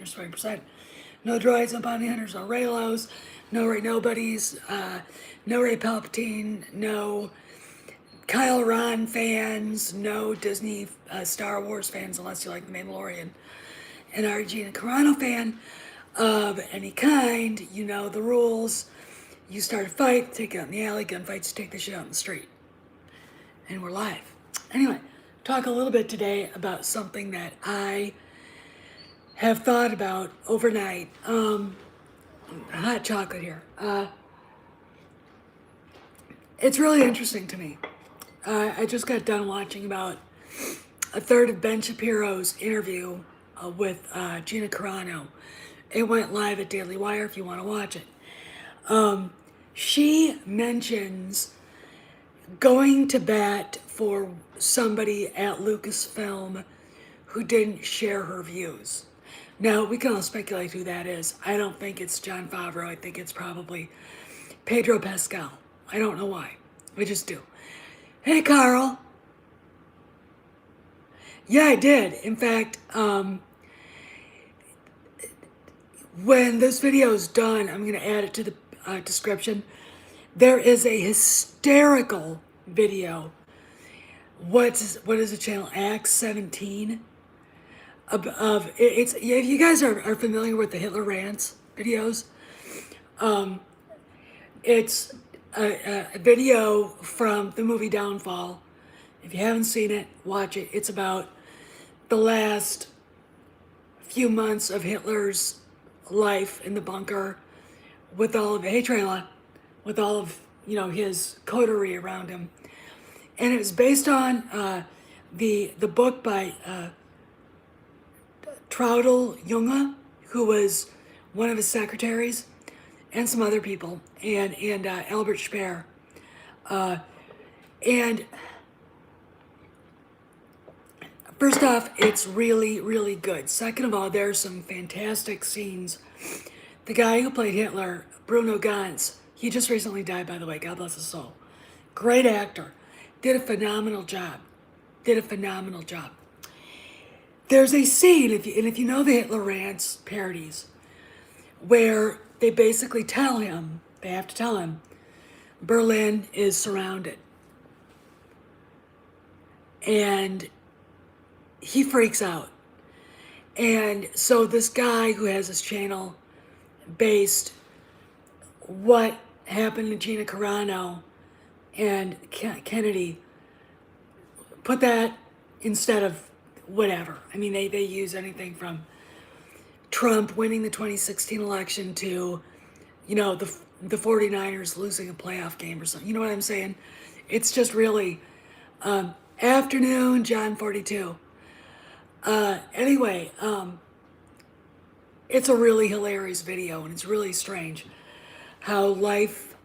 20%. No droids, no bounty hunters, no Raylos, no Ray Nobodies, no Ray Palpatine, no Kyle Ron fans, no Disney Star Wars fans unless you like The Mandalorian, and are a Gina Carano fan of any kind. You know the rules. You start a fight, take it out in the alley, gunfights, take the shit out in the street. And we're live. Anyway, talk a little bit today about something that I have thought about overnight. Hot chocolate here. It's really interesting to me. I just got done watching about a third of Ben Shapiro's interview with Gina Carano. It went live at Daily Wire if you want to watch it. She mentions going to bat for somebody at Lucasfilm who didn't share her views. Now, we can all speculate who that is. I don't think it's Jon Favreau. I think it's probably Pedro Pascal. I don't know why. I just do. Hey, Carl. Yeah, I did. In fact, when this video is done, I'm going to add it to the description. There is a hysterical video. What is the channel? Act 17. It's if you guys are familiar with the Hitler rants videos, it's a video from the movie Downfall. If you haven't seen it, watch it. It's about the last few months of Hitler's life in the bunker with all of with all of his coterie around him, and it was based on the book by Traudl Junge, who was one of his secretaries, and some other people, and Albert Speer. And first off, it's really, really good. Second of all, there's some fantastic scenes. The guy who played Hitler, Bruno Ganz, he just recently died, by the way, God bless his soul. Great actor. Did a phenomenal job. There's a scene, if you know the Hitler Rants parodies, where they basically they have to tell him, Berlin is surrounded. And he freaks out. And so this guy who has this channel based what happened to Gina Carano and Kennedy, put that instead of whatever. I mean, they use anything from Trump winning the 2016 election to, the 49ers losing a playoff game or something. You know what I'm saying? It's just really, afternoon, John 42. Anyway, it's a really hilarious video, and it's really strange how life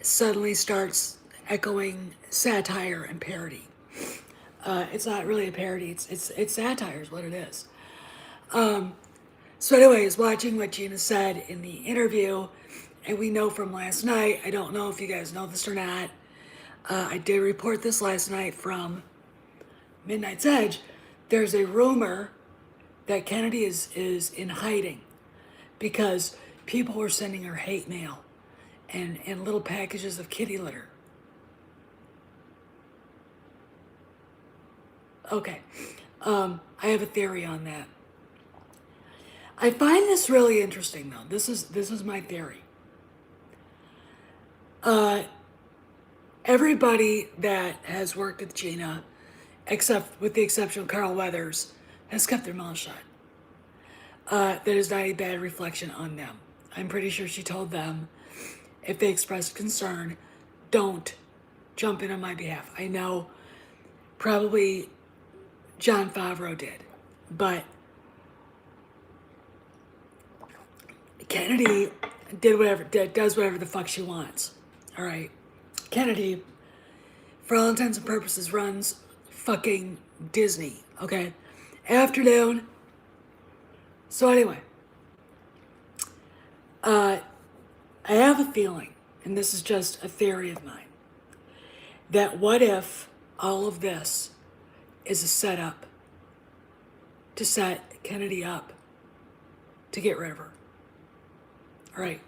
suddenly starts echoing satire and parody. It's not really a parody, it's satire is what it is. So anyways, watching what Gina said in the interview, and we know from last night, I don't know if you guys know this or not, I did report this last night from Midnight's Edge. There's a rumor that Kennedy is in hiding because people were sending her hate mail and little packages of kitty litter. Okay, I have a theory on that. I find this really interesting, though. This is my theory. Everybody that has worked with Gina, except with the exception of Carl Weathers, has kept their mouth shut. That is not a bad reflection on them. I'm pretty sure she told them, if they expressed concern, don't jump in on my behalf. I know probably Jon Favreau did, but Kennedy does whatever the fuck she wants. All right, Kennedy, for all intents and purposes, runs fucking Disney. Okay, afternoon. So anyway, I have a feeling, and this is just a theory of mine, that what if all of this is a setup to set Kennedy up to get rid of her. All right.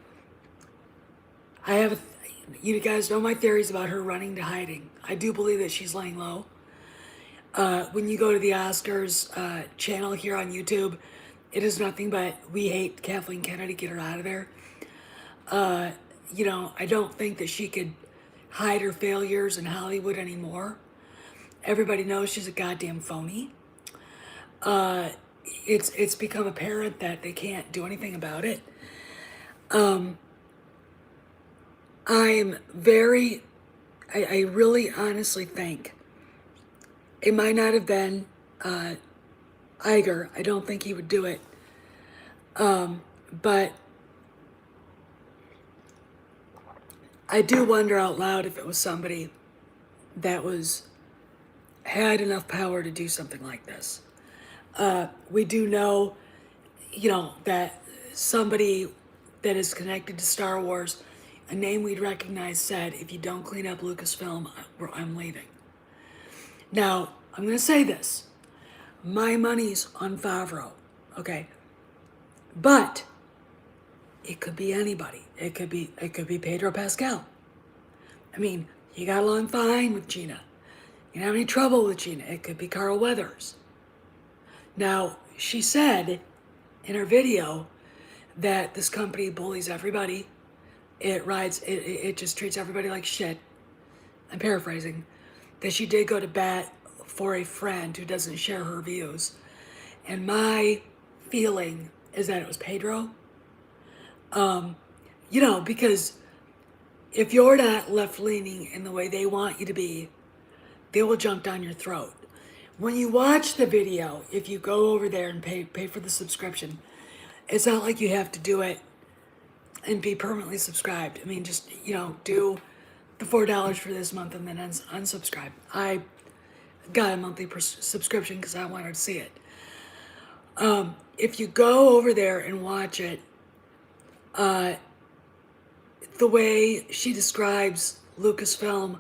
You guys know my theories about her running to hiding. I do believe that she's laying low. When you go to the Oscars channel here on YouTube, it is nothing but we hate Kathleen Kennedy, get her out of there. I don't think that she could hide her failures in Hollywood anymore. Everybody knows she's a goddamn phony. It's become apparent that they can't do anything about it. I really honestly think it might not have been Iger. I don't think he would do it. But I do wonder out loud if it was somebody that had enough power to do something like this. We do know, that somebody that is connected to Star Wars, a name we'd recognize, said, if you don't clean up Lucasfilm, I'm leaving. Now, I'm going to say this. My money's on Favreau, okay? But it could be anybody. It could be Pedro Pascal. I mean, he got along fine with Gina. You don't have any trouble with Gina. It could be Carl Weathers. Now, she said in her video that this company bullies everybody. It just treats everybody like shit. I'm paraphrasing. That she did go to bat for a friend who doesn't share her views. And my feeling is that it was Pedro. Because if you're not left-leaning in the way they want you to be, they will jump down your throat. When you watch the video, if you go over there and pay for the subscription, it's not like you have to do it and be permanently subscribed. I mean, just, do the $4 for this month and then unsubscribe. I got a monthly subscription because I wanted to see it. If you go over there and watch it, the way she describes Lucasfilm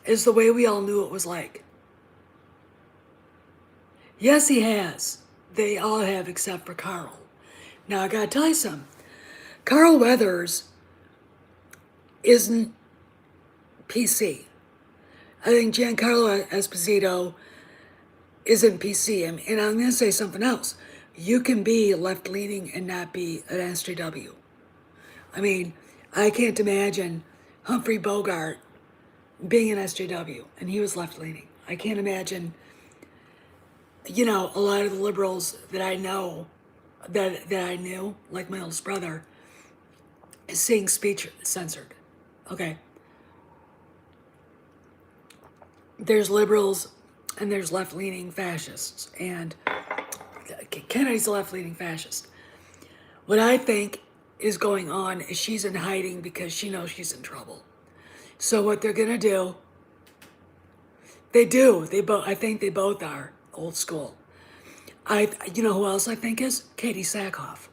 is the way we all knew it was like. Yes, he has. They all have except for Carl. Now, I gotta tell you something. Carl Weathers isn't PC. I think Giancarlo Esposito isn't PC. And I'm gonna say something else. You can be left-leaning and not be an SJW. I mean, I can't imagine Humphrey Bogart being an SJW, and he was left-leaning. I can't imagine, a lot of the liberals that I know, that I knew, like my oldest brother, is seeing speech censored. Okay. There's liberals and there's left-leaning fascists, and Kennedy's a left-leaning fascist. What I think is going on is she's in hiding because she knows she's in trouble. So what they're gonna do, I think they both are old school. You know who else I think is? Katie Sackhoff.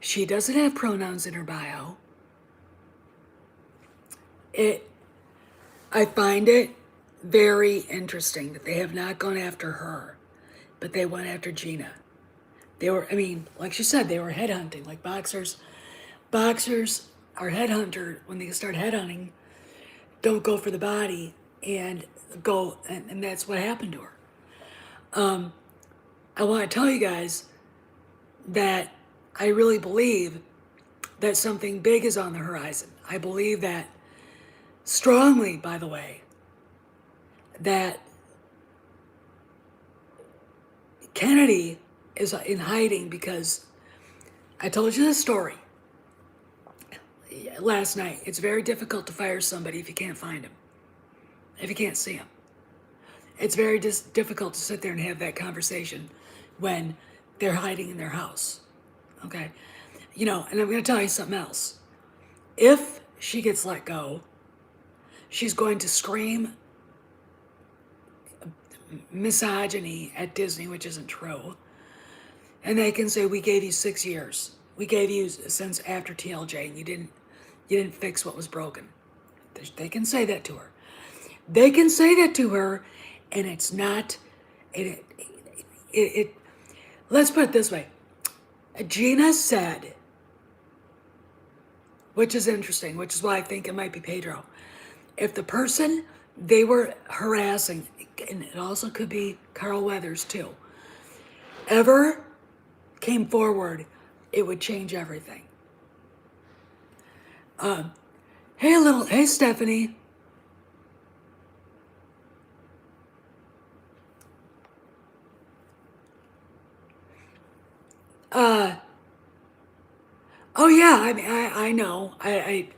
She doesn't have pronouns in her bio. I find it very interesting that they have not gone after her, but they went after Gina. Like she said, they were headhunting, like boxers. Boxers are headhunter. When they start headhunting, don't go for the body and go, and that's what happened to her. I want to tell you guys that I really believe that something big is on the horizon. I believe that strongly, by the way, that Kennedy is in hiding because I told you this story last night. It's very difficult to fire somebody if you can't find him, if you can't see him. It's very difficult to sit there and have that conversation when they're hiding in their house. Okay? And I'm going to tell you something else. If she gets let go, she's going to scream misogyny at Disney, which isn't true. And they can say, we gave you 6 years. We gave you since after TLJ, and you didn't fix what was broken. They can say that to her. They can say that to her, and it's not, let's put it this way. Gina said, which is interesting, which is why I think it might be Pedro. If the person they were harassing, and it also could be Carl Weathers too, ever came forward, it would change everything. Hey Stephanie. Oh yeah, I mean, I know. I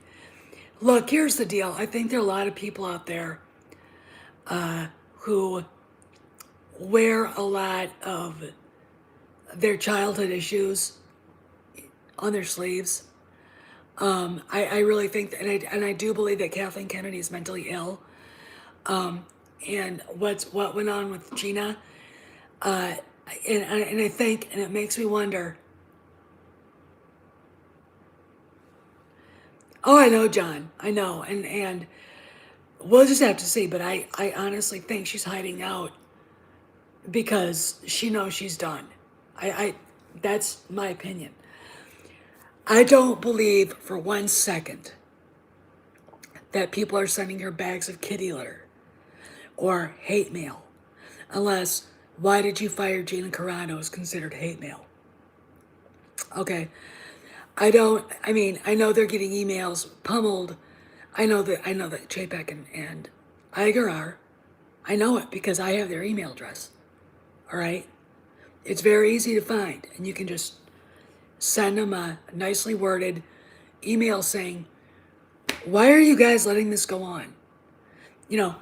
look. Here's the deal. I think there are a lot of people out there who wear a lot of their childhood issues on their sleeves. I really think that, and I do believe that Kathleen Kennedy is mentally ill. And what went on with Gina, uh, and I think, and it makes me wonder. Oh, I know, John. I know, and we'll just have to see. But I honestly think she's hiding out because she knows she's done. I that's my opinion. I don't believe for 1 second that people are sending her bags of kitty litter or hate mail, unless why did you fire Gina Carano is considered hate mail. Okay, I mean, I know they're getting emails pummeled. I know that Chapek and Iger are. I know it because I have their email address. All right, it's very easy to find, and you can just send them a nicely worded email saying, "Why are you guys letting this go on?" You know,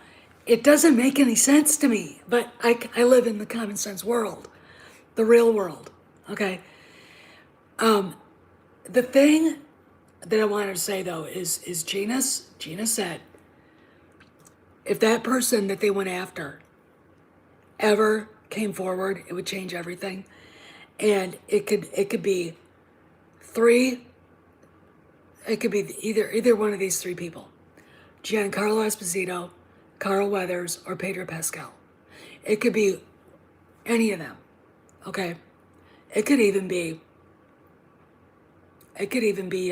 it doesn't make any sense to me, but I live in the common sense world, the real world. Okay. The thing that I wanted to say though is Gina said if that person that they went after ever came forward, it would change everything. And it could be three. It could be either one of these three people: Giancarlo Esposito, Carl Weathers, or Pedro Pascal. It could be any of them. Okay. It could even be. It could even be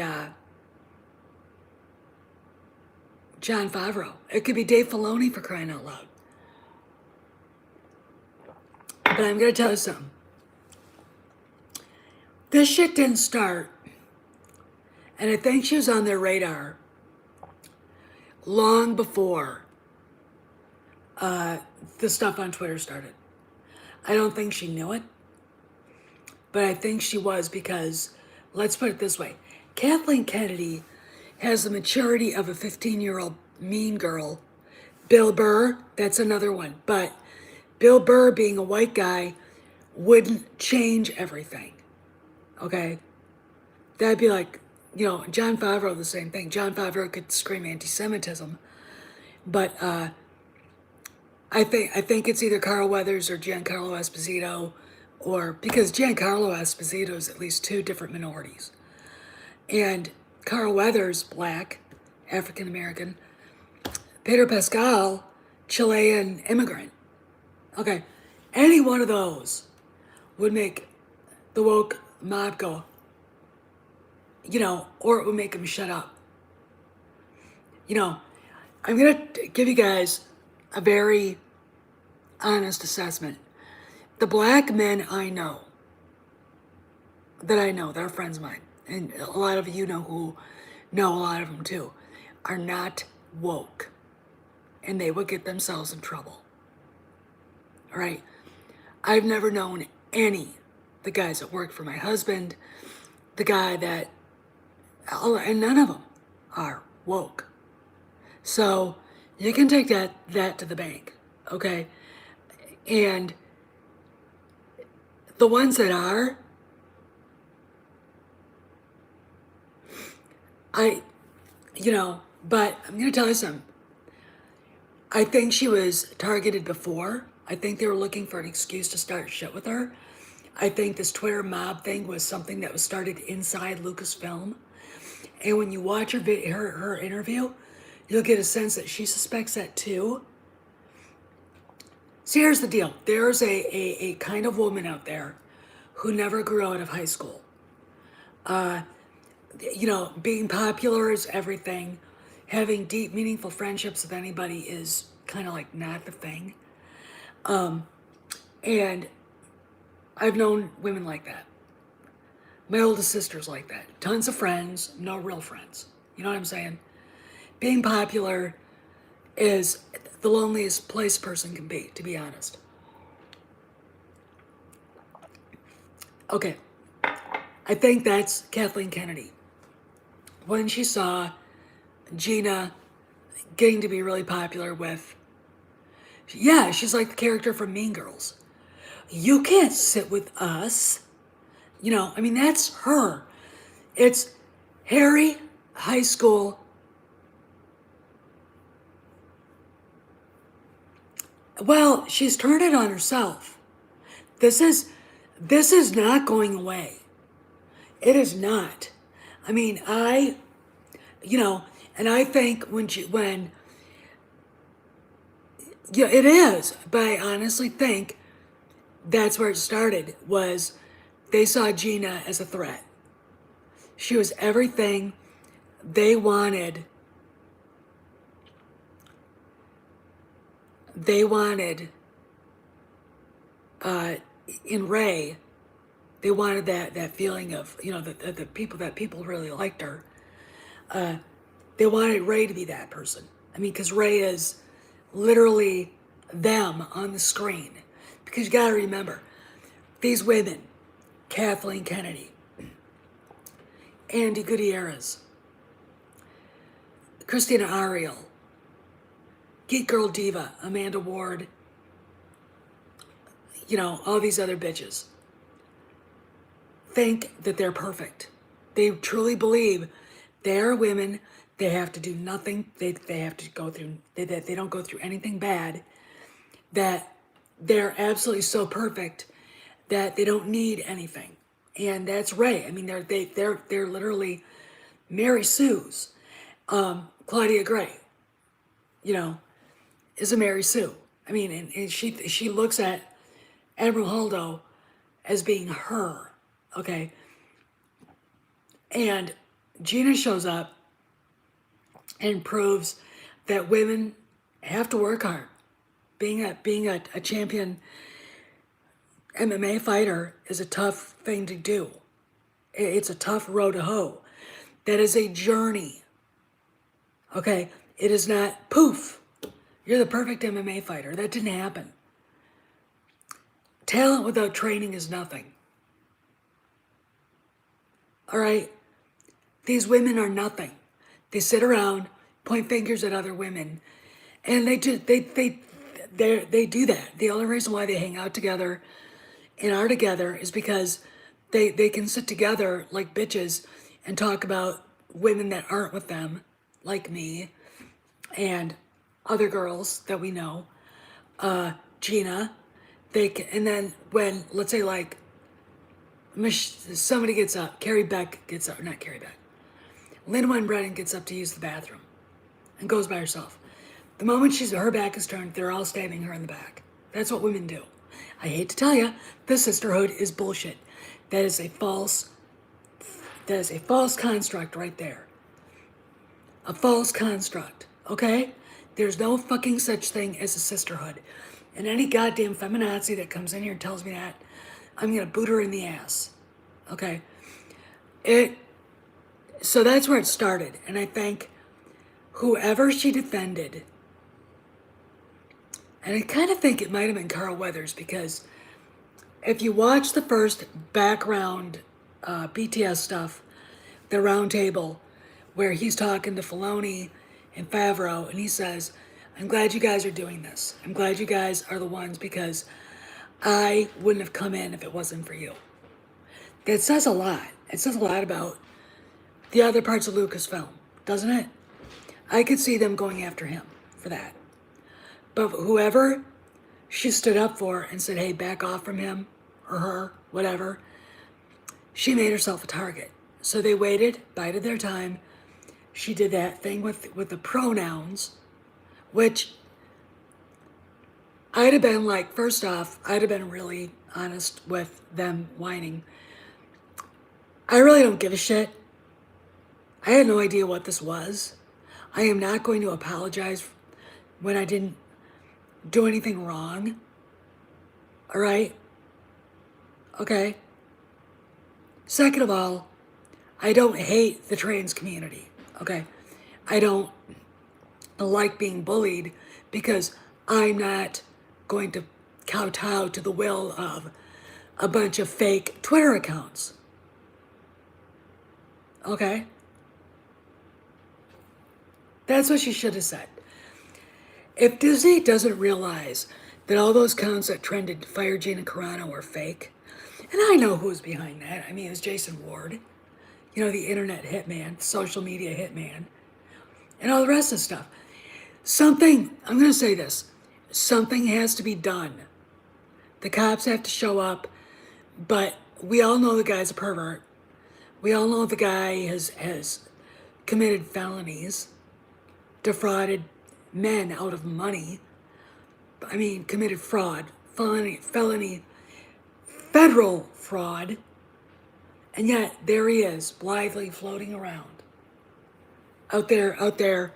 Jon Favreau. It could be Dave Filoni, for crying out loud. But I'm gonna tell you something. This shit didn't start, and I think she was on their radar long before the stuff on Twitter started. I don't think she knew it, but I think she was because, let's put it this way, Kathleen Kennedy has the maturity of a 15-year-old mean girl. Bill Burr, that's another one. But Bill Burr, being a white guy, wouldn't change everything. Okay? That'd be like, Jon Favreau, the same thing. Jon Favreau could scream anti-Semitism. But I think it's either Carl Weathers or Giancarlo Esposito, or because Giancarlo Esposito is at least two different minorities. And Carl Weathers, black, African American. Pedro Pascal, Chilean immigrant. Okay, any one of those would make the woke mob go, or it would make them shut up. I'm going to give you guys a very honest assessment. The black men I know, that are friends of mine, and a lot of you know who know a lot of them too, are not woke. And they would get themselves in trouble. All right? I've never known the guys that work for my husband, the guy that, and none of them are woke. So you can take that to the bank, okay? And the ones that are, but I'm going to tell you something. I think she was targeted before. I think they were looking for an excuse to start shit with her. I think this Twitter mob thing was something that was started inside Lucasfilm. And when you watch her interview, you'll get a sense that she suspects that too. See, here's the deal. There's a kind of woman out there who never grew out of high school. You know, being popular is everything. Having deep, meaningful friendships with anybody is kind of like not the thing. And I've known women like that. My oldest sister's like that. Tons of friends, no real friends. You know what I'm saying? Being popular is the loneliest place a person can be, to be honest. Okay, I think that's Kathleen Kennedy. When she saw Gina getting to be really popular with, yeah, she's like the character from Mean Girls. You can't sit with us. You know, I mean, that's her. It's Harry, high school. Well, she's turned it on herself. This is this is not going away. It is not. I mean, you know, and I think when yeah, it is, but I honestly think that's where it started. Was they saw Gina as a threat. She was everything they wanted. They wanted uh, in Ray. They wanted that feeling of, you know, the people that people really liked her. They wanted Ray to be that person. I mean, because Ray is literally them on the screen. Because you got to remember, these women, Kathleen Kennedy, Andy Gutierrez, Christina Ariel, Geek Girl Diva, Amanda Ward, you know, all these other bitches, think that they're perfect. They truly believe they are women. They have to do nothing. They have to go through, they don't go through anything bad. That they're absolutely so perfect that they don't need anything. And that's Ray. I mean, they're literally Mary Sue's. Claudia Gray, you know, is a Mary Sue. I mean, and she looks at Esmeralda as being her. Okay. And Gina shows up and proves that women have to work hard. Being a champion MMA fighter is a tough thing to do. It's a tough road to hoe. That is a journey. Okay? It is not poof. You're the perfect MMA fighter. That didn't happen. Talent without training is nothing. All right? These women are nothing. They sit around, point fingers at other women, and they do that. The only reason why they hang out together and are together is because they can sit together like bitches and talk about women that aren't with them, like me and other girls that we know. Gina, and then when, let's say, like somebody gets up, Carrie Beck gets up, not Carrie Beck, Lynn Wayne Brennan gets up to use the bathroom and goes by herself. The moment her back is turned, they're all stabbing her in the back. That's what women do. I hate to tell you, the sisterhood is bullshit. That is a false construct right there. A false construct, okay? There's no fucking such thing as a sisterhood. And any goddamn feminazi that comes in here and tells me that, I'm gonna boot her in the ass. Okay? So that's where it started. And I think whoever she defended, and I kind of think it might have been Carl Weathers, because if you watch the first background BTS stuff, the round table, where he's talking to Filoni and Favreau, and he says, I'm glad you guys are doing this. I'm glad you guys are the ones, because I wouldn't have come in if it wasn't for you. That says a lot. It says a lot about the other parts of Lucasfilm, doesn't it? I could see them going after him for that. But whoever she stood up for and said, hey, back off from him or her, whatever, she made herself a target. So they waited, bided their time. She did that thing with the pronouns, which I'd have been like, first off, I'd have been really honest with them whining. I really don't give a shit. I had no idea what this was. I am not going to apologize when I didn't do anything wrong. All right? Okay? Second of all, I don't hate the trans community. Okay? I don't like being bullied because I'm not going to kowtow to the will of a bunch of fake Twitter accounts. Okay? That's what she should have said. If Disney doesn't realize that all those accounts that trended Fire Gina Carano were fake, and I know who's behind that. I mean, it's Jason Ward, you know, the internet hitman, social media hitman, and all the rest of the stuff. I'm going to say this, something has to be done. The cops have to show up, but we all know the guy's a pervert. We all know the guy has committed felonies, defrauded men out of money. I mean, committed fraud, felony, federal fraud. And yet there he is, blithely floating around, out there,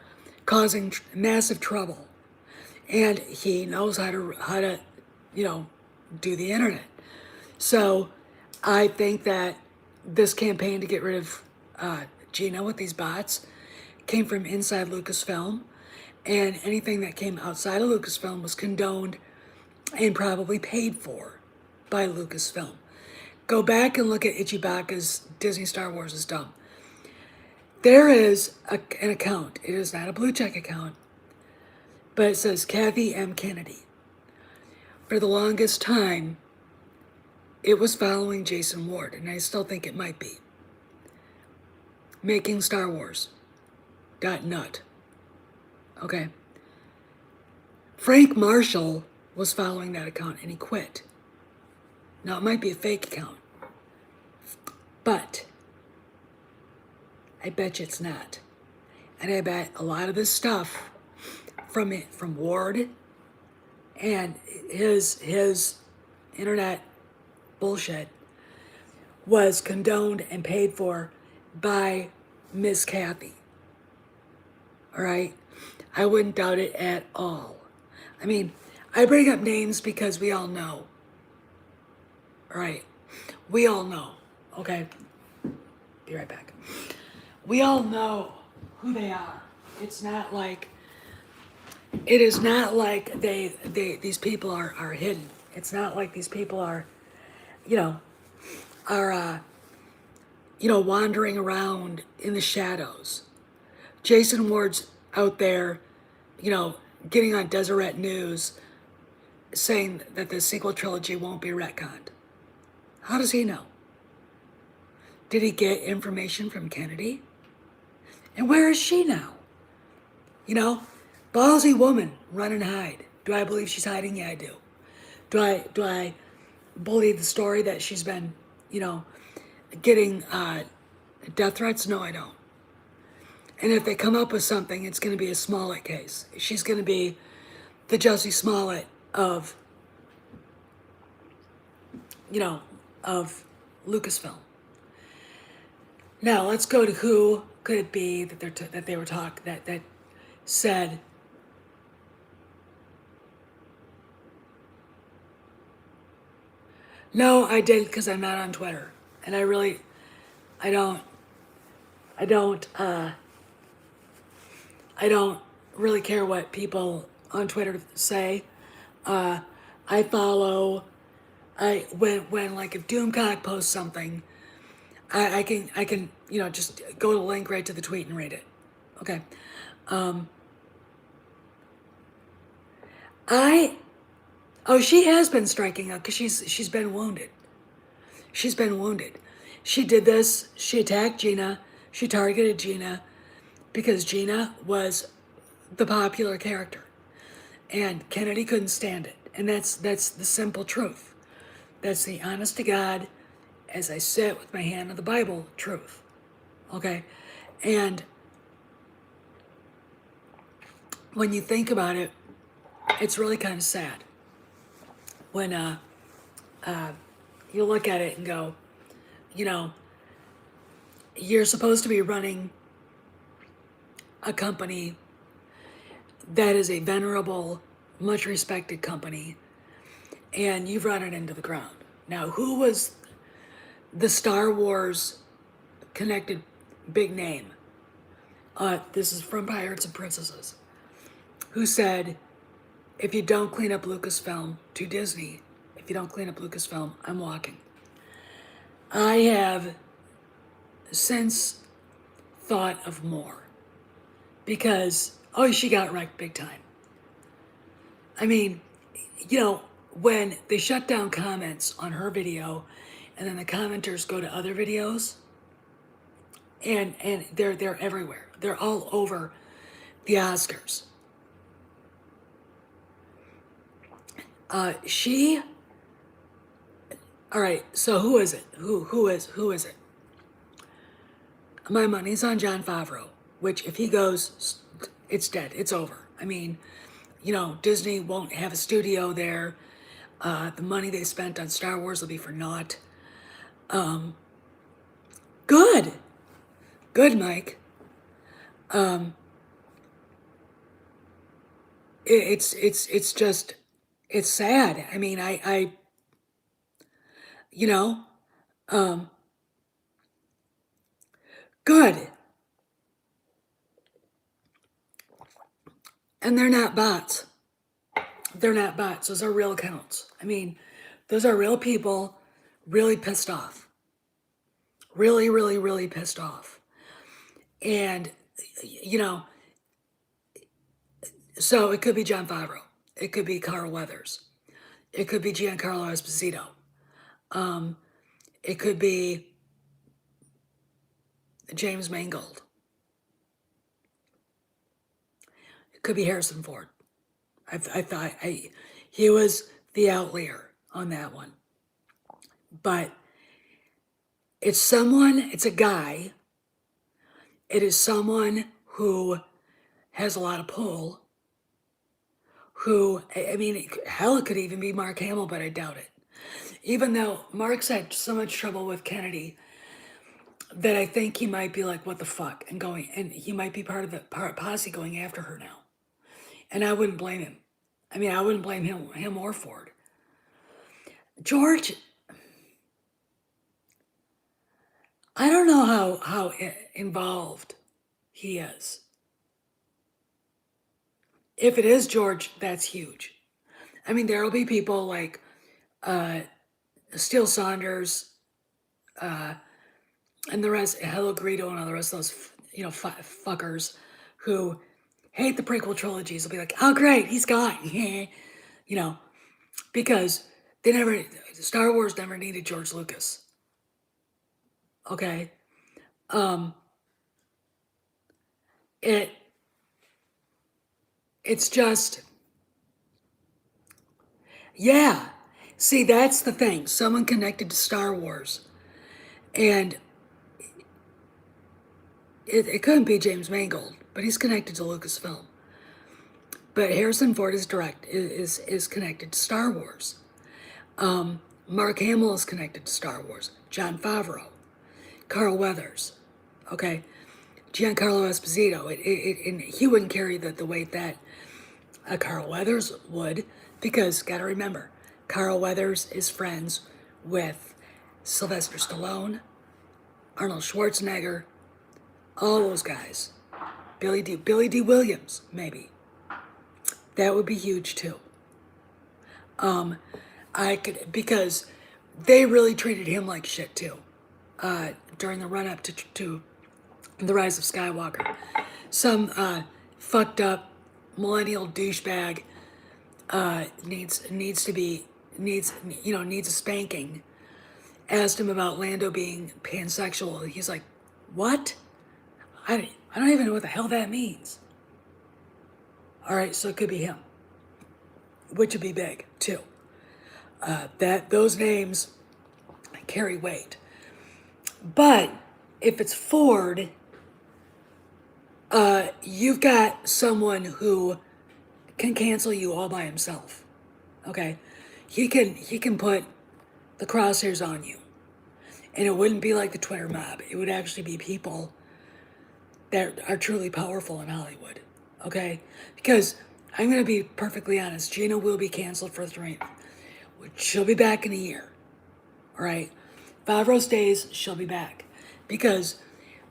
causing massive trouble. And he knows how to, you know, do the internet. So I think that this campaign to get rid of Gina with these bots came from inside Lucasfilm, and anything that came outside of Lucasfilm was condoned and probably paid for by Lucasfilm. Go back and look at Ichibaka's Disney Star Wars is dumb. There is an account. It is not a blue check account, but it says Kathy M. Kennedy. For the longest time, it was following Jason Ward, and I still think it might be. Making Star Wars. .nut. Okay. Frank Marshall was following that account, and he quit. Now, it might be a fake account, but I bet you it's not. And I bet a lot of this stuff from Ward and his internet bullshit was condoned and paid for by Miss Kathy. All right? I wouldn't doubt it at all. I mean, I bring up names because we all know. All right? We all know. Okay? Be right back. We all know who they are. It's not like, it is not like these people are hidden. It's not like these people are, wandering around in the shadows. Jason Ward's out there, getting on Deseret News saying that the sequel trilogy won't be retconned. How does he know? Did he get information from Kennedy? And where is she now? Ballsy woman, run and hide. Do I believe she's hiding? Yeah, I do. Do I believe the story that she's been, getting death threats? No, I don't. And if they come up with something, it's going to be a Smollett case. She's going to be the Jussie Smollett of Lucasfilm. Now let's go to who could it be that they were talking that said. No, I didn't, because I'm not on Twitter, and I don't really care what people on Twitter say. I follow. When like if Doomcock posts something, I can just go to the link right to the tweet and read it. Okay. She has been striking up because she's been wounded. She's been wounded. She did this. She attacked Gina. She targeted Gina because Gina was the popular character, and Kennedy couldn't stand it. And that's the simple truth. That's the honest to God, as I sit with my hand on the Bible, truth. Okay? And when you think about it, it's really kind of sad when you look at it and go, you're supposed to be running a company that is a venerable, much respected company, and you've run it into the ground. Now, who was the Star Wars connected big name? This is from Pirates and Princesses, who said, if you don't clean up Lucasfilm to Disney, if you don't clean up Lucasfilm, I'm walking. I have since thought of more because, oh, she got wrecked big time. I mean, you know, when they shut down comments on her video and then the commenters go to other videos and they're everywhere. They're all over the Oscars. She all right, so who is it? Who is it? My money's on Jon Favreau, which if he goes, it's dead. It's over. I mean, you know, Disney won't have a studio there. The money they spent on Star Wars will be for naught. Good. Good, Mike. It's just it's sad. I mean, I you know, good. And they're not bots. They're not bots. Those are real accounts. I mean, those are real people really pissed off. Really, really, really pissed off. And, you know, so it could be Jon Favreau. It could be Carl Weathers. It could be Giancarlo Esposito. It could be James Mangold. It could be Harrison Ford. I thought he was the outlier on that one. But it's someone, it's a guy. It is someone who has a lot of pull. Who, I mean, hell, it could even be Mark Hamill, but I doubt it. Even though Mark's had so much trouble with Kennedy that I think he might be like, what the fuck? And going, and he might be part of the posse going after her now. And I wouldn't blame him. I mean, I wouldn't blame him or Ford. George, I don't know how involved he is. If it is George, that's huge. I mean, there will be people like Steele Saunders and the rest, Hello Greedo and all the rest of those, you know, fuckers who hate the prequel trilogies will be like, oh, great, he's gone. You know, because Star Wars never needed George Lucas. Okay. It's just, yeah. See, that's the thing. Someone connected to Star Wars. And it couldn't be James Mangold, but he's connected to Lucasfilm. But Harrison Ford is connected to Star Wars. Mark Hamill is connected to Star Wars. Jon Favreau, Carl Weathers, okay, Giancarlo Esposito. And he wouldn't carry the weight that Carl Weathers would, because gotta remember, Carl Weathers is friends with Sylvester Stallone, Arnold Schwarzenegger, all those guys. Billy D. Williams, maybe. That would be huge too. I could, because they really treated him like shit too. During the run up to the Rise of Skywalker, some fucked up millennial douchebag needs a spanking. Asked him about Lando being pansexual. He's like, what? I don't even know what the hell that means. All right, so it could be him, which would be big too. Those names carry weight. But if it's Ford, you've got someone who can cancel you all by himself. Okay, he can put the crosshairs on you, And it wouldn't be like the Twitter mob. It would actually be people that are truly powerful in Hollywood. Okay? Because I'm going to be perfectly honest. Gina will be canceled for three. She'll be back in a year. All right? Favreau stays, she'll be back. Because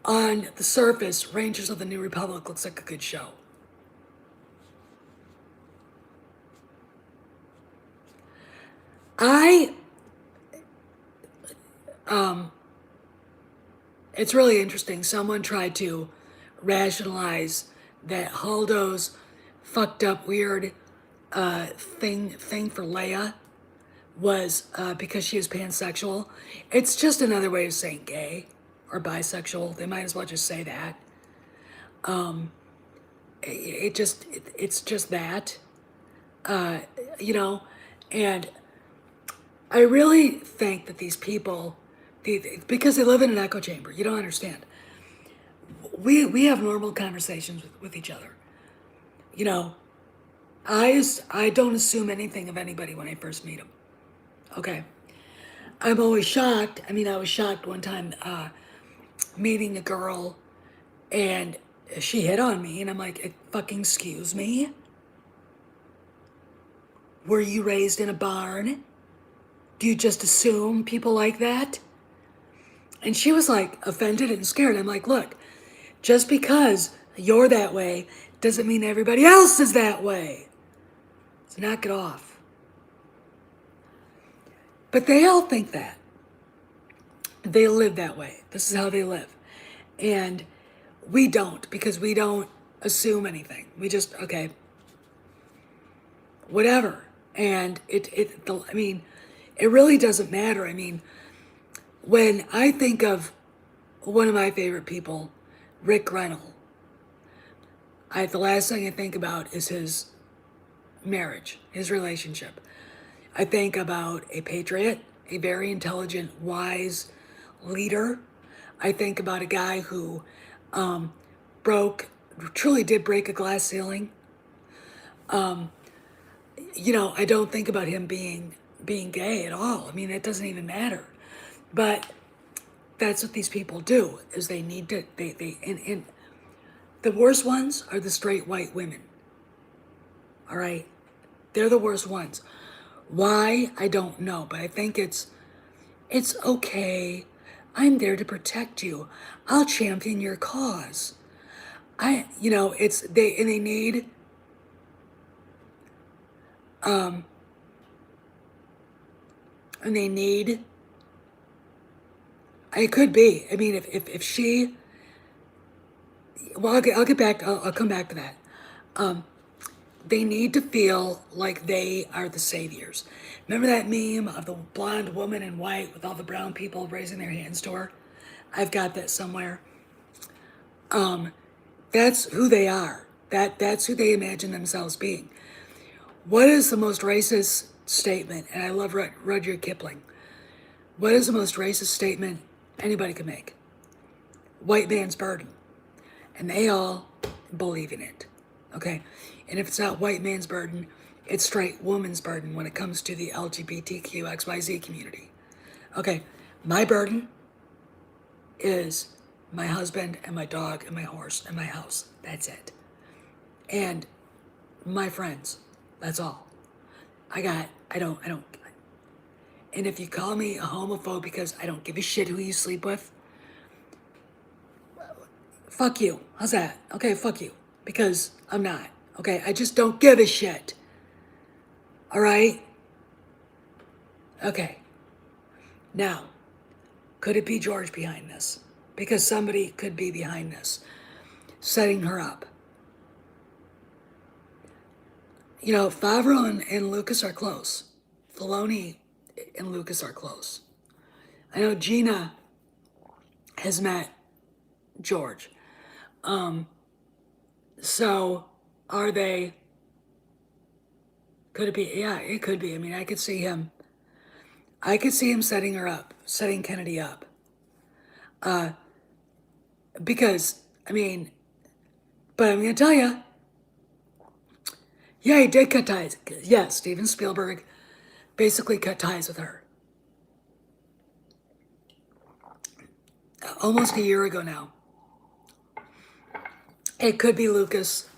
on the surface, Rangers of the New Republic looks like a good show. It's really interesting. Someone tried to rationalize that Haldo's fucked up weird thing for Leia was because she was pansexual. It's just another way of saying gay or bisexual. They might as well just say that. It's just that, you know, and I really think that these people, because they live in an echo chamber, you don't understand. We have normal conversations with each other. You know, I don't assume anything of anybody when I first meet them. Okay. I'm always shocked. I mean, I was shocked one time meeting a girl and she hit on me, and I'm like, fucking excuse me? Were you raised in a barn? Do you just assume people like that? And she was like offended and scared. I'm like, look, just because you're that way doesn't mean everybody else is that way. So knock it off. But they all think that. They live that way. This is how they live. And we don't, because we don't assume anything. We just, okay, whatever. And I mean, it really doesn't matter. I mean, when I think of one of my favorite people, Rick Reynolds, the last thing I think about is his marriage, his relationship. I think about a patriot, a very intelligent, wise leader. I think about a guy who truly did break a glass ceiling. You know, I don't think about him being gay at all. I mean, it doesn't even matter. But that's what these people do, is they need to, and the worst ones are the straight white women. All right? They're the worst ones. Why? I don't know, but I think it's okay. I'm there to protect you. I'll champion your cause. They need and they need it could be. I mean, if she, well, I'll get back. I'll come back to that. They need to feel like they are the saviors. Remember that meme of the blonde woman in white with all the brown people raising their hands to her? I've got that somewhere. That's who they are. That's who they imagine themselves being. What is the most racist statement? And I love Rudyard Kipling. What is the most racist statement anybody can make? White man's burden. And they all believe in it. Okay? And if it's not white man's burden, it's straight woman's burden when it comes to the LGBTQXYZ community. Okay, my burden is my husband and my dog and my horse and my house. That's it. And my friends. That's all. I don't. And if you call me a homophobe because I don't give a shit who you sleep with, fuck you. How's that? Okay, fuck you. Because I'm not. Okay, I just don't give a shit. All right? Okay. Now, could it be George behind this? Because somebody could be behind this, setting her up. You know, Favreau and Lucas are close. Filoni and Lucas are close. I know Gina has met George. So are they? Could it be? Yeah, it could be. I mean, I could see him setting her up, setting Kennedy up. Because, I mean, but I'm going to tell you, yeah, he did cut ties. Yes, Steven Spielberg basically cut ties with her. almost a year ago now. It could be Lucas.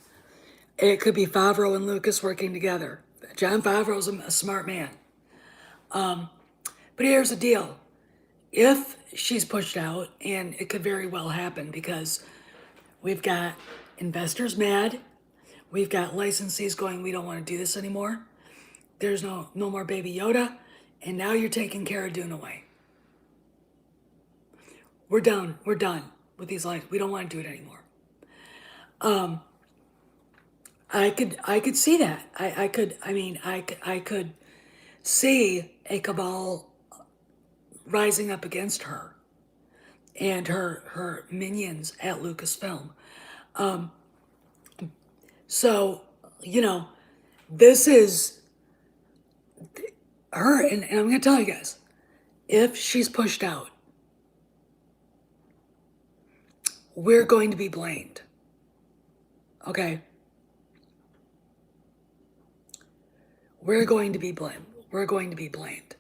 It could be Favreau and Lucas working together. John Favreau's a smart man. But here's the deal. If she's pushed out, and it could very well happen because we've got investors mad, we've got licensees going, we don't want to do this anymore. There's no more Baby Yoda, and now you're taking Cara Dune away. We're done with these lines. We don't want to do it anymore. I could see that. I could see a cabal rising up against her and her minions at Lucasfilm. So, this is her, and I'm going to tell you guys, if she's pushed out, we're going to be blamed. Okay? We're going to be blamed. We're going to be blamed.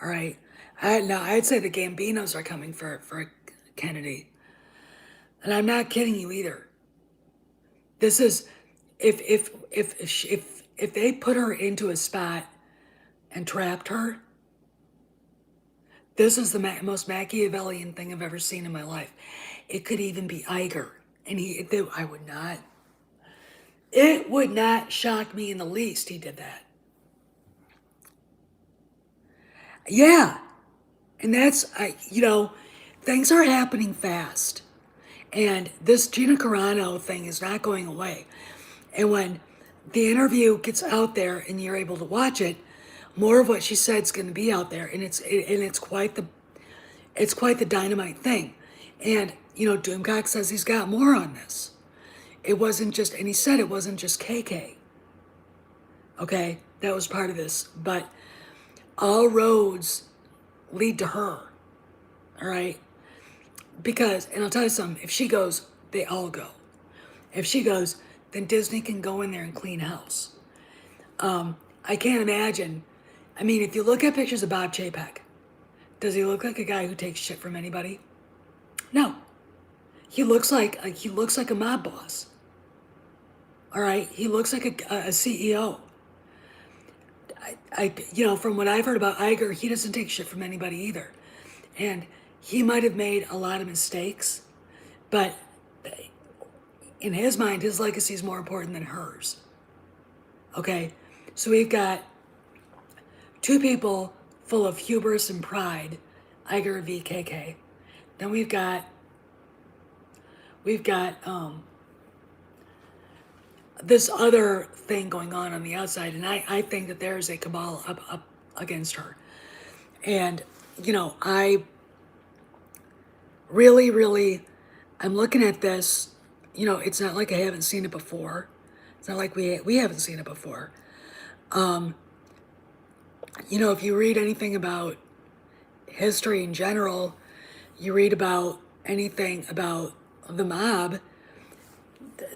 All right? I'd say the Gambinos are coming for Kennedy. And I'm not kidding you either. This is, if they put her into a spot and trapped her, this is the most Machiavellian thing I've ever seen in my life. It could even be Iger. And it would not shock me in the least he did that. Yeah. And that's, things are happening fast. And this Gina Carano thing is not going away. And when the interview gets out there and you're able to watch it, more of what she said is going to be out there, and it's quite the dynamite thing. And Doomcock says he's got more on this. It wasn't just, and he said it wasn't just KK. Okay, that was part of this, but all roads lead to her. All right, because, and I'll tell you something. If she goes, they all go. If she goes, then Disney can go in there and clean house. I can't imagine. I mean, if you look at pictures of Bob Chapek, does he look like a guy who takes shit from anybody? No. He looks like a mob boss. All right, he looks like a CEO. From what I've heard about Iger, he doesn't take shit from anybody either, and he might have made a lot of mistakes, but in his mind, his legacy is more important than hers. Okay, so we've got two people full of hubris and pride, Iger v. KK. Then we've got this other thing going on the outside, and I think that there's a cabal up against her. And, I really, I'm looking at this, it's not like I haven't seen it before. It's not like we haven't seen it before. If you read anything about history in general, you read about anything about the mob,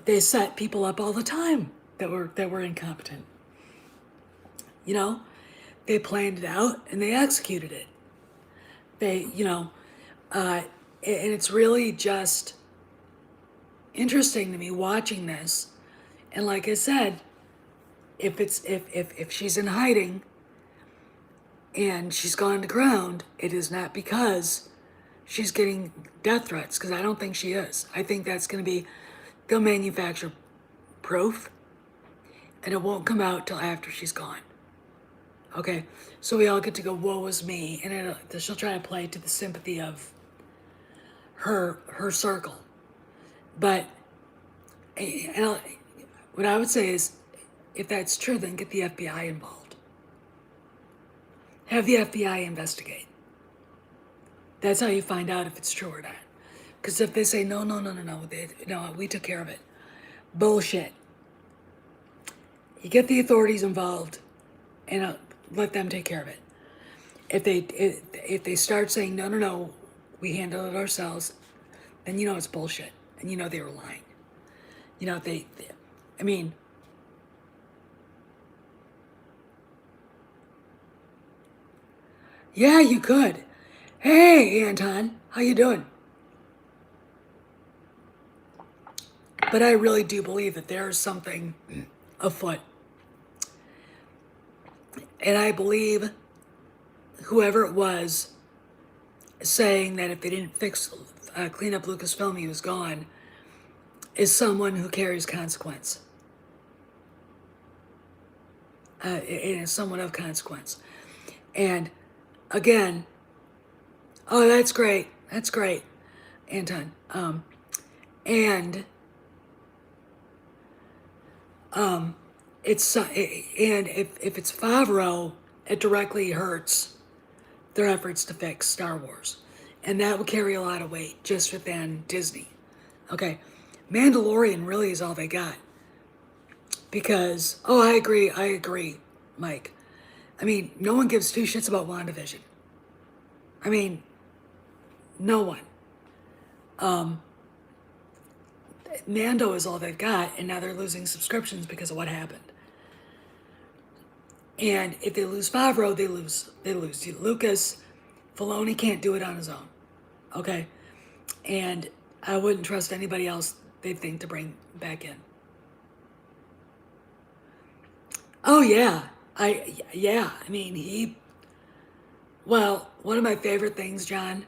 they set people up all the time that were incompetent. They planned it out and they executed it. And it's really just interesting to me watching this. And like I said, if she's in hiding and she's gone to ground, it is not because she's getting death threats, because I don't think she is. I think that's going to be, they'll manufacture proof, and it won't come out till after she's gone. Okay, so we all get to go, woe is me, and she'll try to play to the sympathy of her circle. But what I would say is, if that's true, then get the FBI involved. Have the FBI investigate. That's how you find out if it's true or not. Because if they say, no, we took care of it. Bullshit. You get the authorities involved and let them take care of it. If they start saying, no, we handled it ourselves, then it's bullshit. And they were lying. Yeah, you could. Hey, Anton, how you doing? But I really do believe that there is something afoot. And I believe whoever it was saying that if they didn't clean up Lucasfilm, he was gone, is someone who carries consequence. It is someone of consequence. And again, oh, that's great. That's great, Anton. And and if it's Favreau, it directly hurts their efforts to fix Star Wars, and that would carry a lot of weight just within Disney. Okay, Mandalorian really is all they got because I agree, Mike. I mean, no one gives two shits about WandaVision. I mean, no one. Mando is all they've got, and now they're losing subscriptions because of what happened. And if they lose Favreau, they lose. They lose. Lucas, Filoni can't do it on his own. Okay, and I wouldn't trust anybody else they think to bring back in. Oh yeah, I mean he. Well, one of my favorite things, John,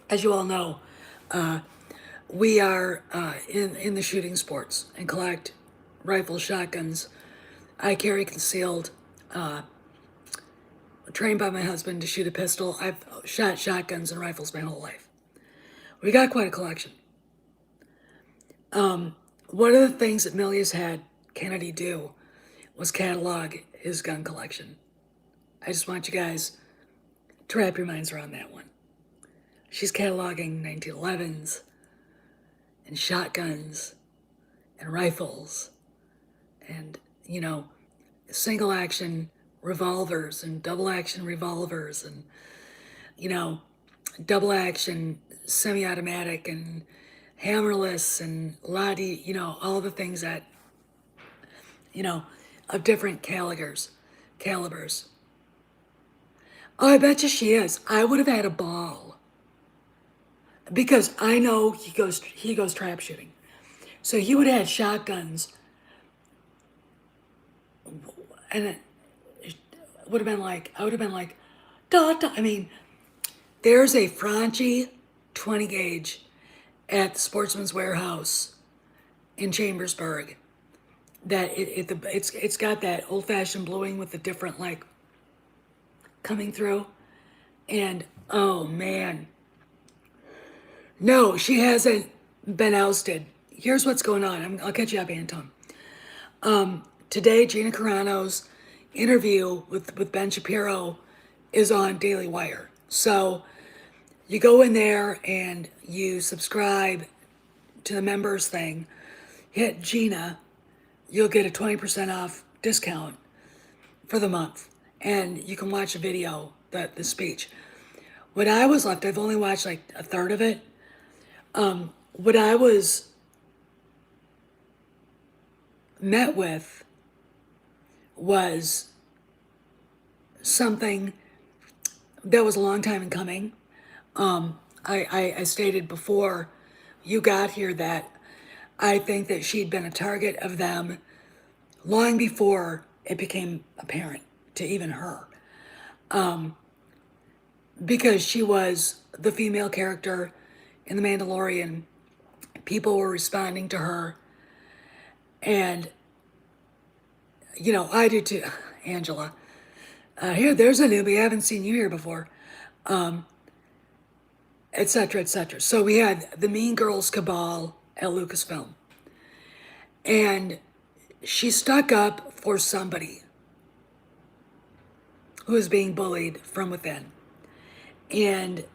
as you all know, we are in the shooting sports and collect rifles, shotguns. I carry concealed. Trained by my husband to shoot a pistol. I've shot shotguns and rifles my whole life. We got quite a collection. One of the things that Milius had Kennedy do was catalog his gun collection. I just want you guys to wrap your minds around that one. She's cataloging 1911s and shotguns and rifles and, single action revolvers and double action revolvers and, double action semi automatic and hammerless and Lottie, all the things that, of different calibers. Oh, I bet you she is. I would have had a ball because I know he goes trap shooting, so he would have had shotguns, and it would have been like I would have been like, da, da. I mean, there's a Franchi 20 gauge at the Sportsman's Warehouse in Chambersburg that it's got that old fashioned bluing with the different like coming through, and oh man, no, she hasn't been ousted. Here's what's going on. I'll catch you up, Anton. Today, Gina Carano's interview with Ben Shapiro is on Daily Wire. So you go in there and you subscribe to the members thing, hit Gina, you'll get a 20% off discount for the month. And you can watch a video, the speech. What I was left, I've only watched like a third of it. What I was met with was something that was a long time in coming. I stated before you got here that I think that she'd been a target of them long before it became apparent to even her. Because she was the female character in The Mandalorian. People were responding to her. And, I do too, Angela. There's a newbie. I haven't seen you here before. Et cetera, et cetera. So we had the Mean Girls cabal at Lucasfilm. And she stuck up for somebody who was being bullied from within. And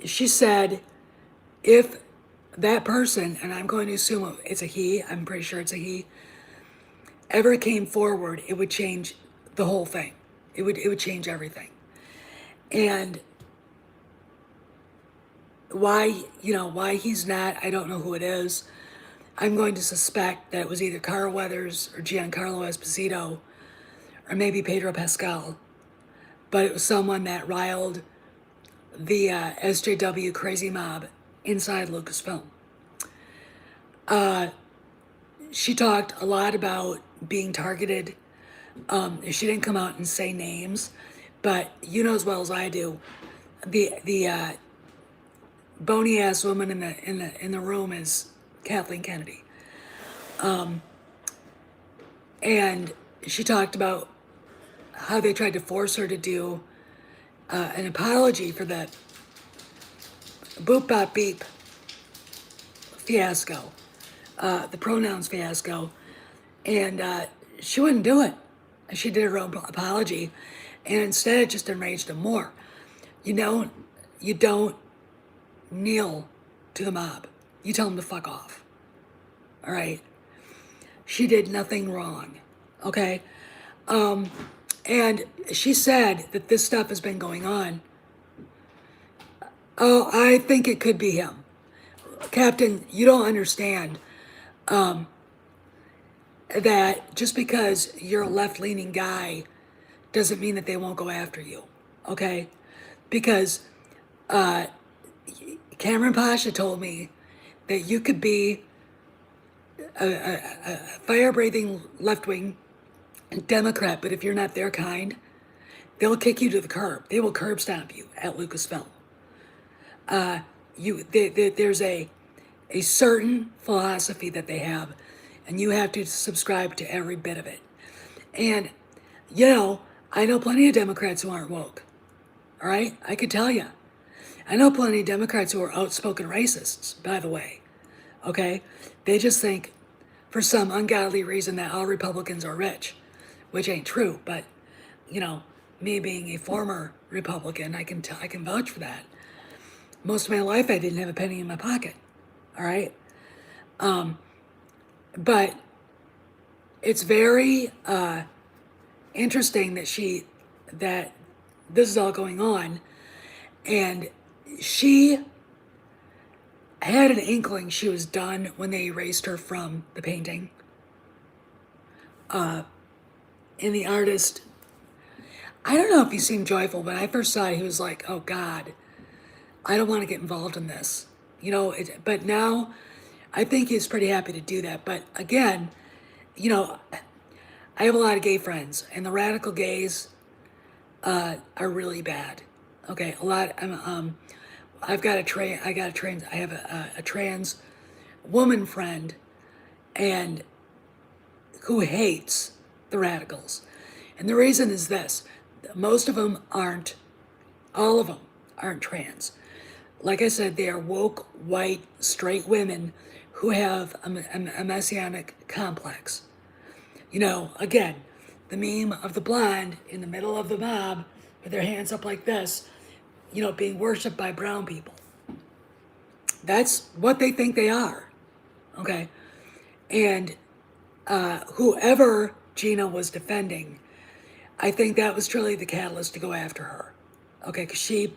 she said, if that person, and I'm going to assume it's a he, I'm pretty sure it's a he, ever came forward, it would change the whole thing. It would change everything. And why he's not, I don't know who it is. I'm going to suspect that it was either Carl Weathers or Giancarlo Esposito or maybe Pedro Pascal. But it was someone that riled the SJW crazy mob inside Lucasfilm. She talked a lot about being targeted. She didn't come out and say names, but you know as well as I do, the bony ass woman in the room is Kathleen Kennedy, and she talked about how they tried to force her to do an apology for that boop bop beep fiasco, the pronouns fiasco, and she wouldn't do it. She did her own apology, and instead it just enraged them more. You don't, you don't kneel to the mob. You tell them to fuck off. All right. She did nothing wrong. Okay. And she said that this stuff has been going on. Oh, I think it could be him. Captain, you don't understand that just because you're a left-leaning guy doesn't mean that they won't go after you, okay? Because Cameron Pasha told me that you could be a fire-breathing left-wing Democrat, but if you're not their kind, they'll kick you to the curb. They will curb stomp you at Lucasfilm. There's a certain philosophy that they have, and you have to subscribe to every bit of it. And, you know, I know plenty of Democrats who aren't woke. All right? I could tell you. I know plenty of Democrats who are outspoken racists, by the way. Okay? They just think, for some ungodly reason, that all Republicans are rich, which ain't true. But, you know, me being a former Republican, I can vouch for that. Most of my life, I didn't have a penny in my pocket. All right? But it's very interesting that this is all going on, and she had an inkling she was done when they erased her from the painting. And the artist, I don't know if he seemed joyful. When I first saw it, he was like, oh God, I don't want to get involved in this. You know, but now I think he's pretty happy to do that. But again, you know, I have a lot of gay friends, and the radical gays are really bad. Okay, a lot. I have a trans woman friend, and who hates the radicals, and the reason is this: most of them aren't, all of them aren't trans. Like I said, they are woke, white, straight women who have a messianic complex. You know, again, the meme of the blonde in the middle of the mob with their hands up like this, you know, being worshipped by brown people. That's what they think they are, okay? And whoever Gina was defending, I think that was truly the catalyst to go after her, okay? Because she,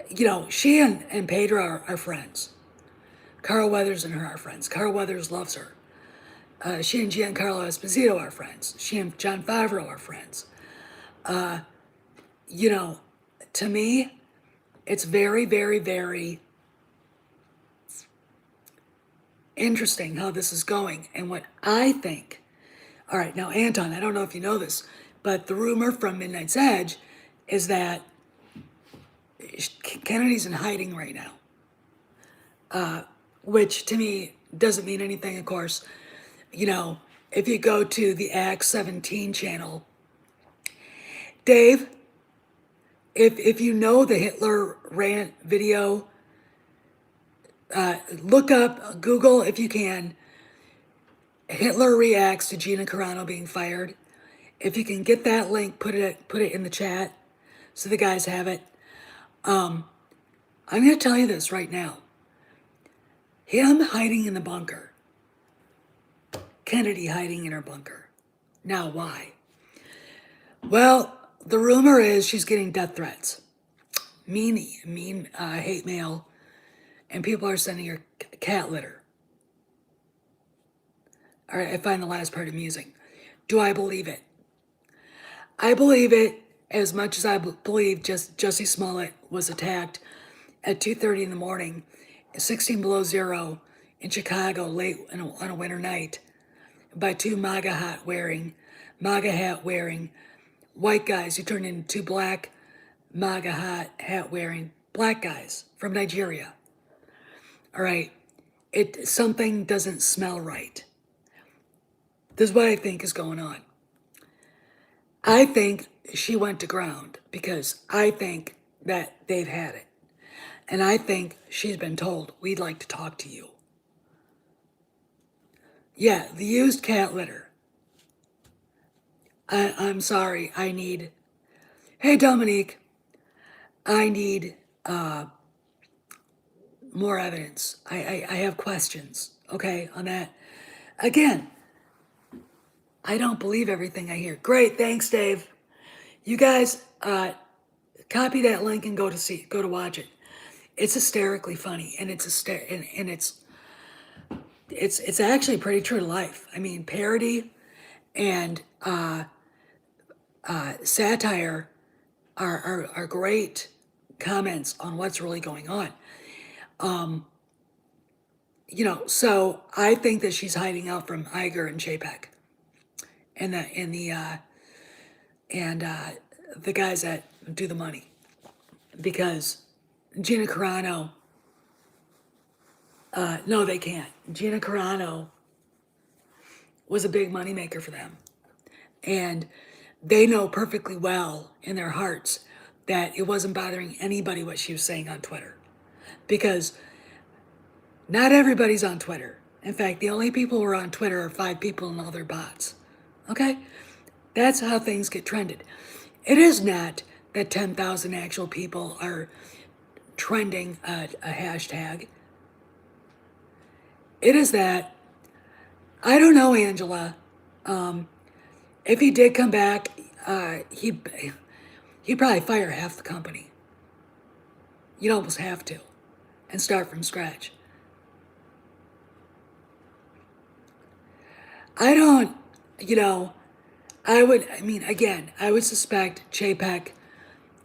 you know, she and Pedro are friends. Carl Weathers and her are friends. Carl Weathers loves her. She and Giancarlo Esposito are friends. She and John Favreau are friends. You know, to me, it's very, very, very interesting how this is going. And what I think, all right, now, Anton, I don't know if you know this, but the rumor from Midnight's Edge is that Kennedy's in hiding right now, which to me doesn't mean anything, of course. You know, if you go to the Act 17 channel, Dave, if you know the Hitler rant video, look up, Google if you can, Hitler reacts to Gina Carano being fired. If you can get that link, put it in the chat so the guys have it. I'm going to tell you this right now. Him hiding in the bunker. Kennedy hiding in her bunker. Now, why? Well, the rumor is she's getting death threats. Mean hate mail. And people are sending her cat litter. All right, I find the last part amusing. Do I believe it? I believe it as much as I believe Jussie Smollett was attacked at 2:30 in the morning, 16 below zero in Chicago late on a winter night by two MAGA hat wearing white guys who turned into two black MAGA hat wearing black guys from Nigeria. All right, something doesn't smell right. This is what I think is going on. I think she went to ground because I think that they've had it. And I think she's been told, we'd like to talk to you. Yeah, the used cat litter. I'm sorry, hey Dominique, I need more evidence. I have questions, okay, on that. Again, I don't believe everything I hear. Great, thanks, Dave. You guys, copy that link and go to watch it. It's hysterically funny, and it's actually pretty true to life. I mean, parody and satire are great comments on what's really going on. So I think that she's hiding out from Iger and Chapek and the guys that do the money, because Gina Carano. No, they can't. Gina Carano was a big moneymaker for them, and they know perfectly well in their hearts that it wasn't bothering anybody what she was saying on Twitter, because not everybody's on Twitter. In fact, the only people who are on Twitter are 5 people and all their bots. Okay? That's how things get trended. It is not that 10,000 actual people are trending a hashtag. It is that, I don't know, Angela. If he did come back, he'd probably fire half the company. You'd almost have to, and start from scratch. I don't, I would suspect Chapek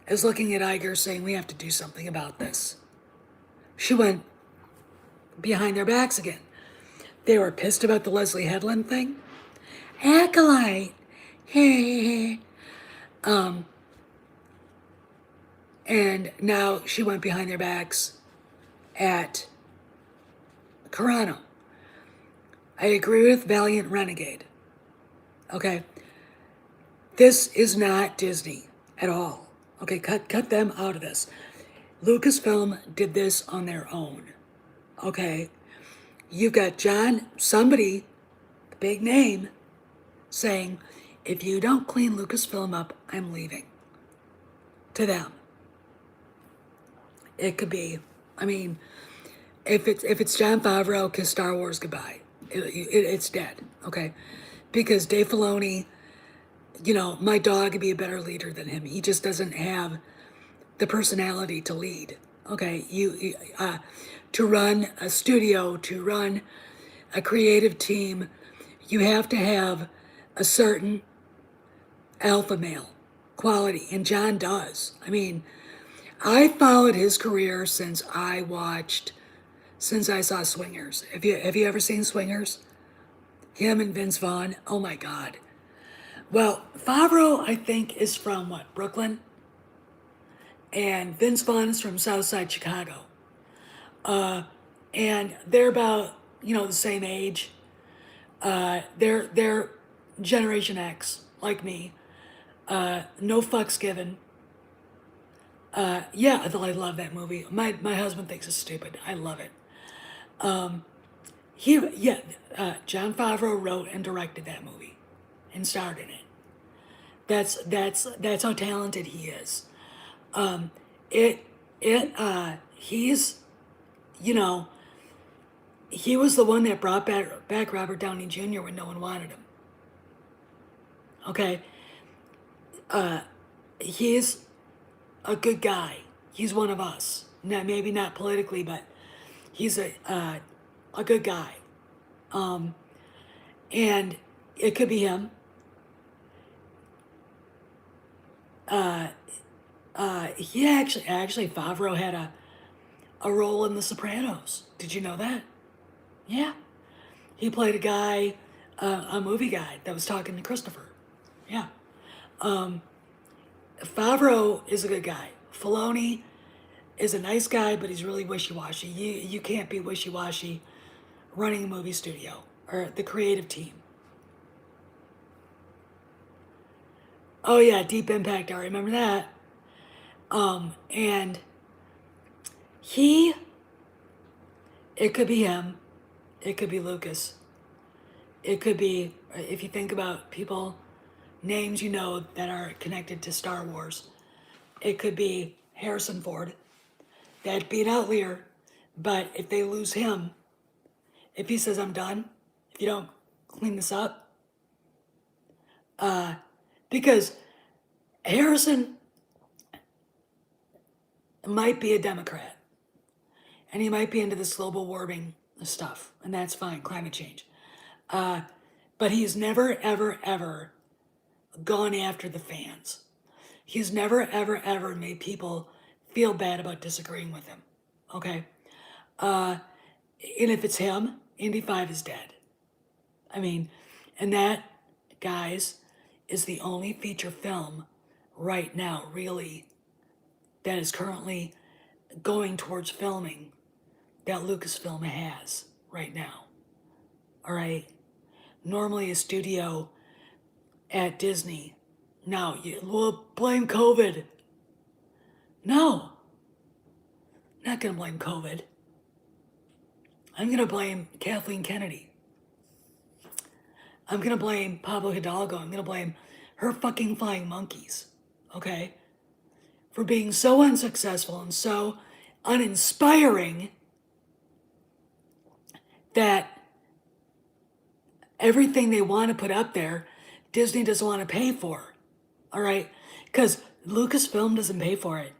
is looking at Iger saying, we have to do something about this. She went behind their backs again. They were pissed about the Leslie Headland thing. Acolyte. And now she went behind their backs at Carano. I agree with Valiant Renegade. Okay? This is not Disney at all. Okay, cut them out of this. Lucasfilm did this on their own. Okay? You've got somebody, big name, saying, if you don't clean Lucasfilm up, I'm leaving. To them. It could be, if it's Jon Favreau, kiss Star Wars goodbye. It's dead, okay? Because Dave Filoni, my dog would be a better leader than him. He just doesn't have the personality to lead, okay? To run a studio, to run a creative team, you have to have a certain alpha male quality, and John does. I followed his career since I saw Swingers. Have you ever seen Swingers? Him and Vince Vaughn. Oh my God. Well, Favreau, I think, is from Brooklyn, and Vince Vaughn is from Southside Chicago. And they're about the same age. They're Generation X, like me. No fucks given. Yeah, I love that movie. My husband thinks it's stupid. I love it. Jon Favreau wrote and directed that movie, and starred in it. That's how talented he is. He's, he was the one that brought back Robert Downey Jr. when no one wanted him. Okay, he's a good guy. He's one of us. Maybe not politically, but he's a good guy. And it could be him. He actually Favreau had a role in The Sopranos. Did you know that? Yeah. He played a guy, a movie guy that was talking to Christopher. Yeah. Favreau is a good guy. Filoni is a nice guy, but he's really wishy-washy. You can't be wishy-washy running a movie studio or the creative team. Oh yeah, Deep Impact. I remember that. And he, it could be him. It could be Lucas. It could be, if you think about people, names you know that are connected to Star Wars, it could be Harrison Ford. That'd be an outlier. But if they lose him, if he says, I'm done, if you don't clean this up, because Harrison might be a Democrat and he might be into this global warming stuff, and that's fine, climate change. But he's never, ever, ever gone after the fans. He's never, ever, ever made people feel bad about disagreeing with him. Okay? And if it's him, Indy 5 is dead. I mean, and that, guys, is the only feature film right now, really, that is currently going towards filming that Lucasfilm has right now. All right? Normally, a studio at Disney, no, we'll blame COVID. No, I'm not going to blame COVID. I'm going to blame Kathleen Kennedy. I'm going to blame Pablo Hidalgo. I'm going to blame her fucking flying monkeys, okay? For being so unsuccessful and so uninspiring that everything they want to put up there, Disney doesn't want to pay for, all right? Because Lucasfilm doesn't pay for it.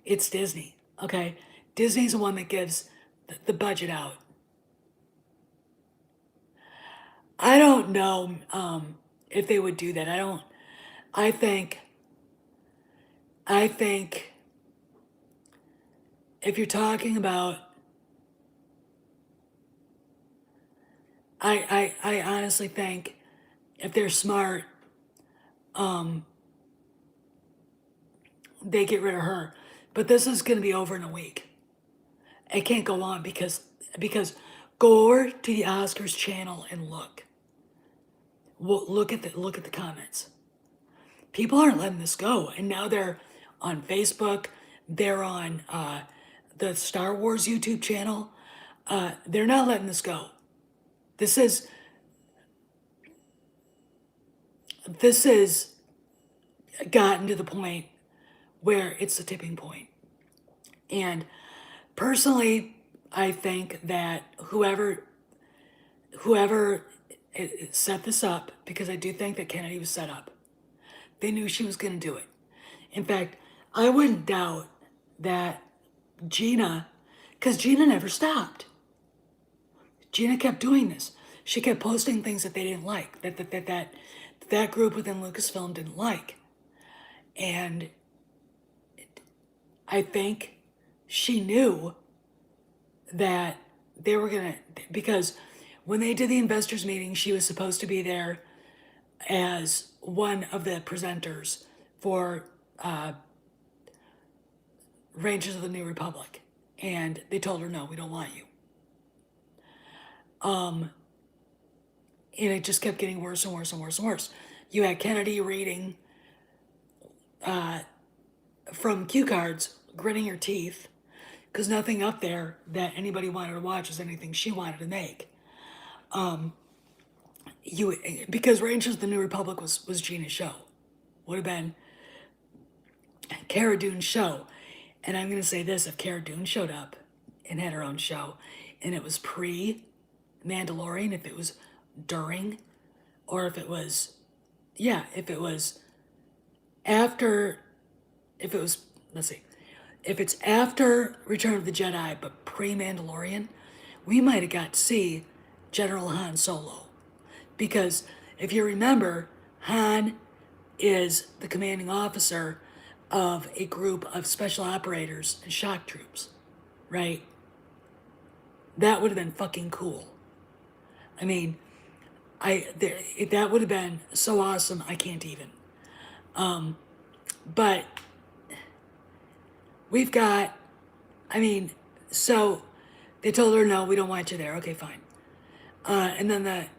It's Disney, okay? Disney's the one that gives the budget out. I don't know if they would do that. I think if you're talking about, I honestly think if they're smart, they get rid of her. But this is going to be over in a week. It can't go on because go over to the Oscars channel and look. Look at the comments. People aren't letting this go, and now they're on Facebook. They're on the Star Wars YouTube channel. They're not letting this go. This is gotten to the point where it's the tipping point. And personally, I think that whoever set this up, because I do think that Kennedy was set up, they knew she was going to do it. In fact, I wouldn't doubt that Gina, because Gina never stopped. Gina kept doing this. She kept posting things that they didn't like, that group within Lucasfilm didn't like. And I think she knew that they were going to, because when they did the investors meeting, she was supposed to be there as one of the presenters for Rangers of the New Republic. And they told her, no, we don't want you. And it just kept getting worse and worse and worse and worse. You had Kennedy reading from cue cards, gritting her teeth, because nothing up there that anybody wanted to watch was anything she wanted to make. Because Rangers of the New Republic was Gina's show. Would have been Cara Dune's show. And I'm going to say this, if Cara Dune showed up and had her own show, and it was pre-Mandalorian, if it was during, or if it was, after, if it's after Return of the Jedi, but pre-Mandalorian, we might have got to see General Han Solo. Because if you remember, Han is the commanding officer of a group of special operators and shock troops, right? That would have been fucking cool. I mean, that would have been so awesome. I can't even. But we've got. I mean, so they told her no, we don't want you there. Okay, fine. And then then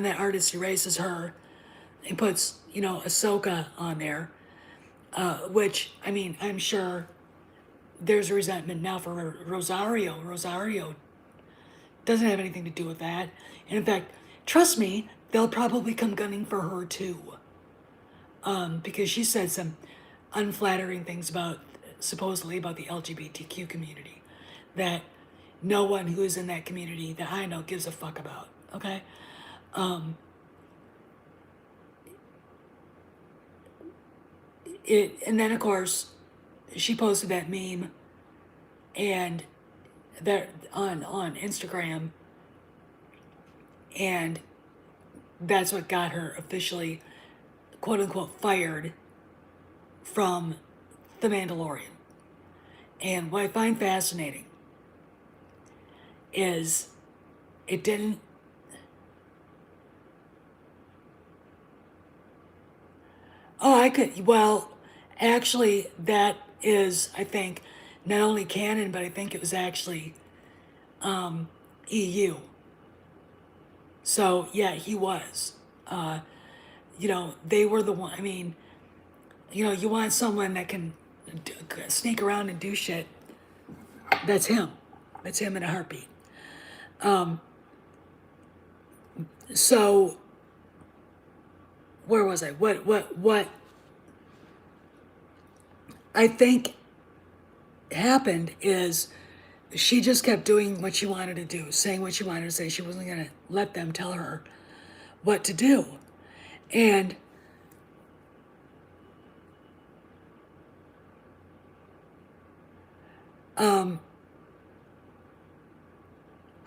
the artist erases her and puts Ahsoka on there, which I mean I'm sure there's resentment now for Rosario. Rosario doesn't have anything to do with that. And in fact, trust me, they'll probably come gunning for her too. Because she said some unflattering things supposedly about the LGBTQ community that no one who is in that community that I know gives a fuck about. Okay? And then of course she posted that meme and that on Instagram, and that's what got her officially quote unquote fired from The Mandalorian. And what I find fascinating is it didn't. Oh, I could. Well, actually, that is, I think, not only canon, but I think it was actually EU. So, yeah, he was. They were the one. I mean, you want someone that can sneak around and do shit. That's him. That's him in a heartbeat. So, where was I? What I think happened is she just kept doing what she wanted to do, saying what she wanted to say. She wasn't going to let them tell her what to do. And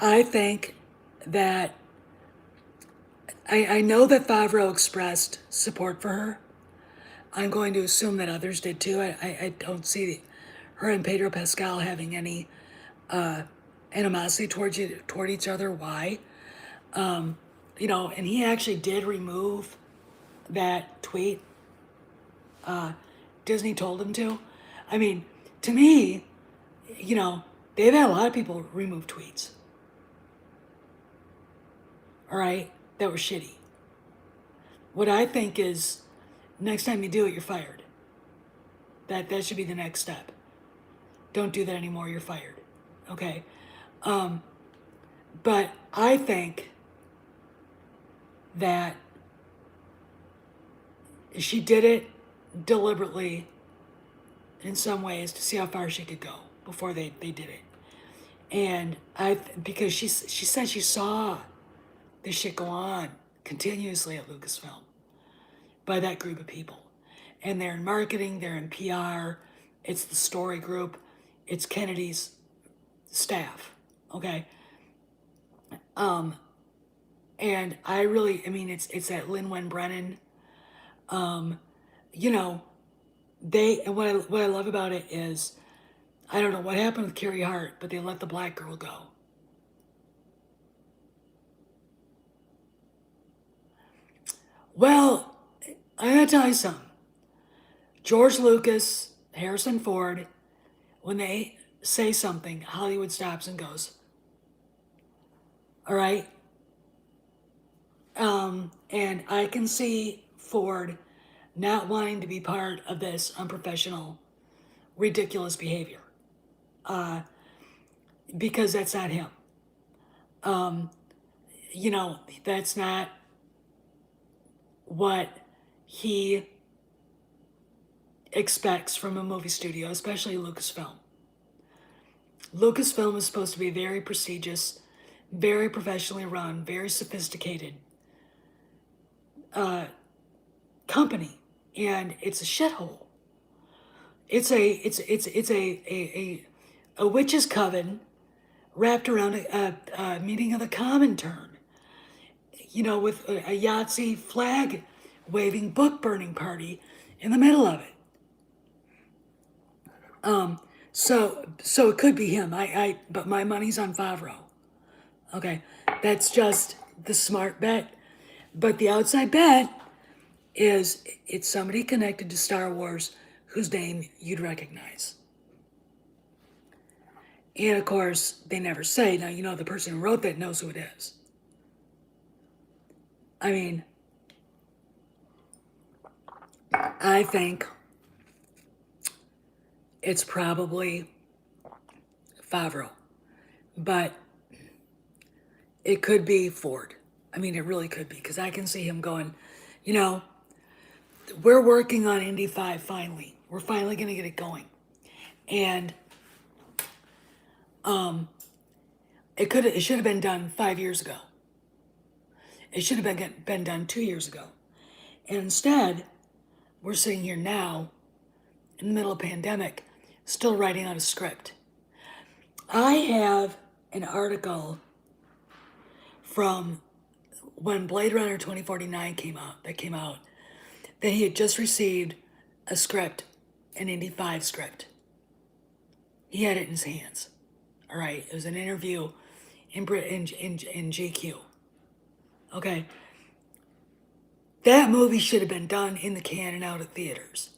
I think that I know that Favreau expressed support for her. I'm going to assume that others did too. I don't see her and Pedro Pascal having any animosity toward each other. Why? And he actually did remove that tweet. Disney told him to. I mean, to me, they've had a lot of people remove tweets. All right, that were shitty. What I think is, next time you do it, you're fired. That should be the next step. Don't do that anymore. You're fired. Okay. But I think that she did it deliberately in some ways to see how far she could go before they did it. And because she said she saw this shit go on continuously at Lucasfilm by that group of people. And they're in marketing, they're in PR, it's the story group, it's Kennedy's staff, okay? And I mean, it's that Lin-Wen Brennan. And what I love about it is, I don't know what happened with Carrie Hart, but they let the black girl go. Well, I gotta tell you something. George Lucas, Harrison Ford, when they say something, Hollywood stops and goes, all right? And I can see Ford not wanting to be part of this unprofessional, ridiculous behavior. Because that's not him. That's not what he expects from a movie studio, especially Lucasfilm. Lucasfilm is supposed to be very prestigious, very professionally run, very sophisticated company, and it's a shithole. It's a witch's coven wrapped around a meeting of the Comintern. with a Yahtzee flag waving book burning party in the middle of it. So it could be him. But my money's on Favreau. Okay, that's just the smart bet. But the outside bet is it's somebody connected to Star Wars whose name you'd recognize. And of course, they never say. Now, the person who wrote that knows who it is. I mean, I think it's probably Favreau. But it could be Ford. I mean, it really could be, because I can see him going, we're working on Indy 5 finally. We're finally going to get it going. And it should have been done 5 years ago. It should have been done 2 years ago. And instead, we're sitting here now, in the middle of a pandemic, still writing out a script. I have an article from when Blade Runner 2049 came out, that he had just received a script, an Indy 5 script. He had it in his hands. All right, it was an interview in GQ. Okay, that movie should have been done in the can and out of theaters.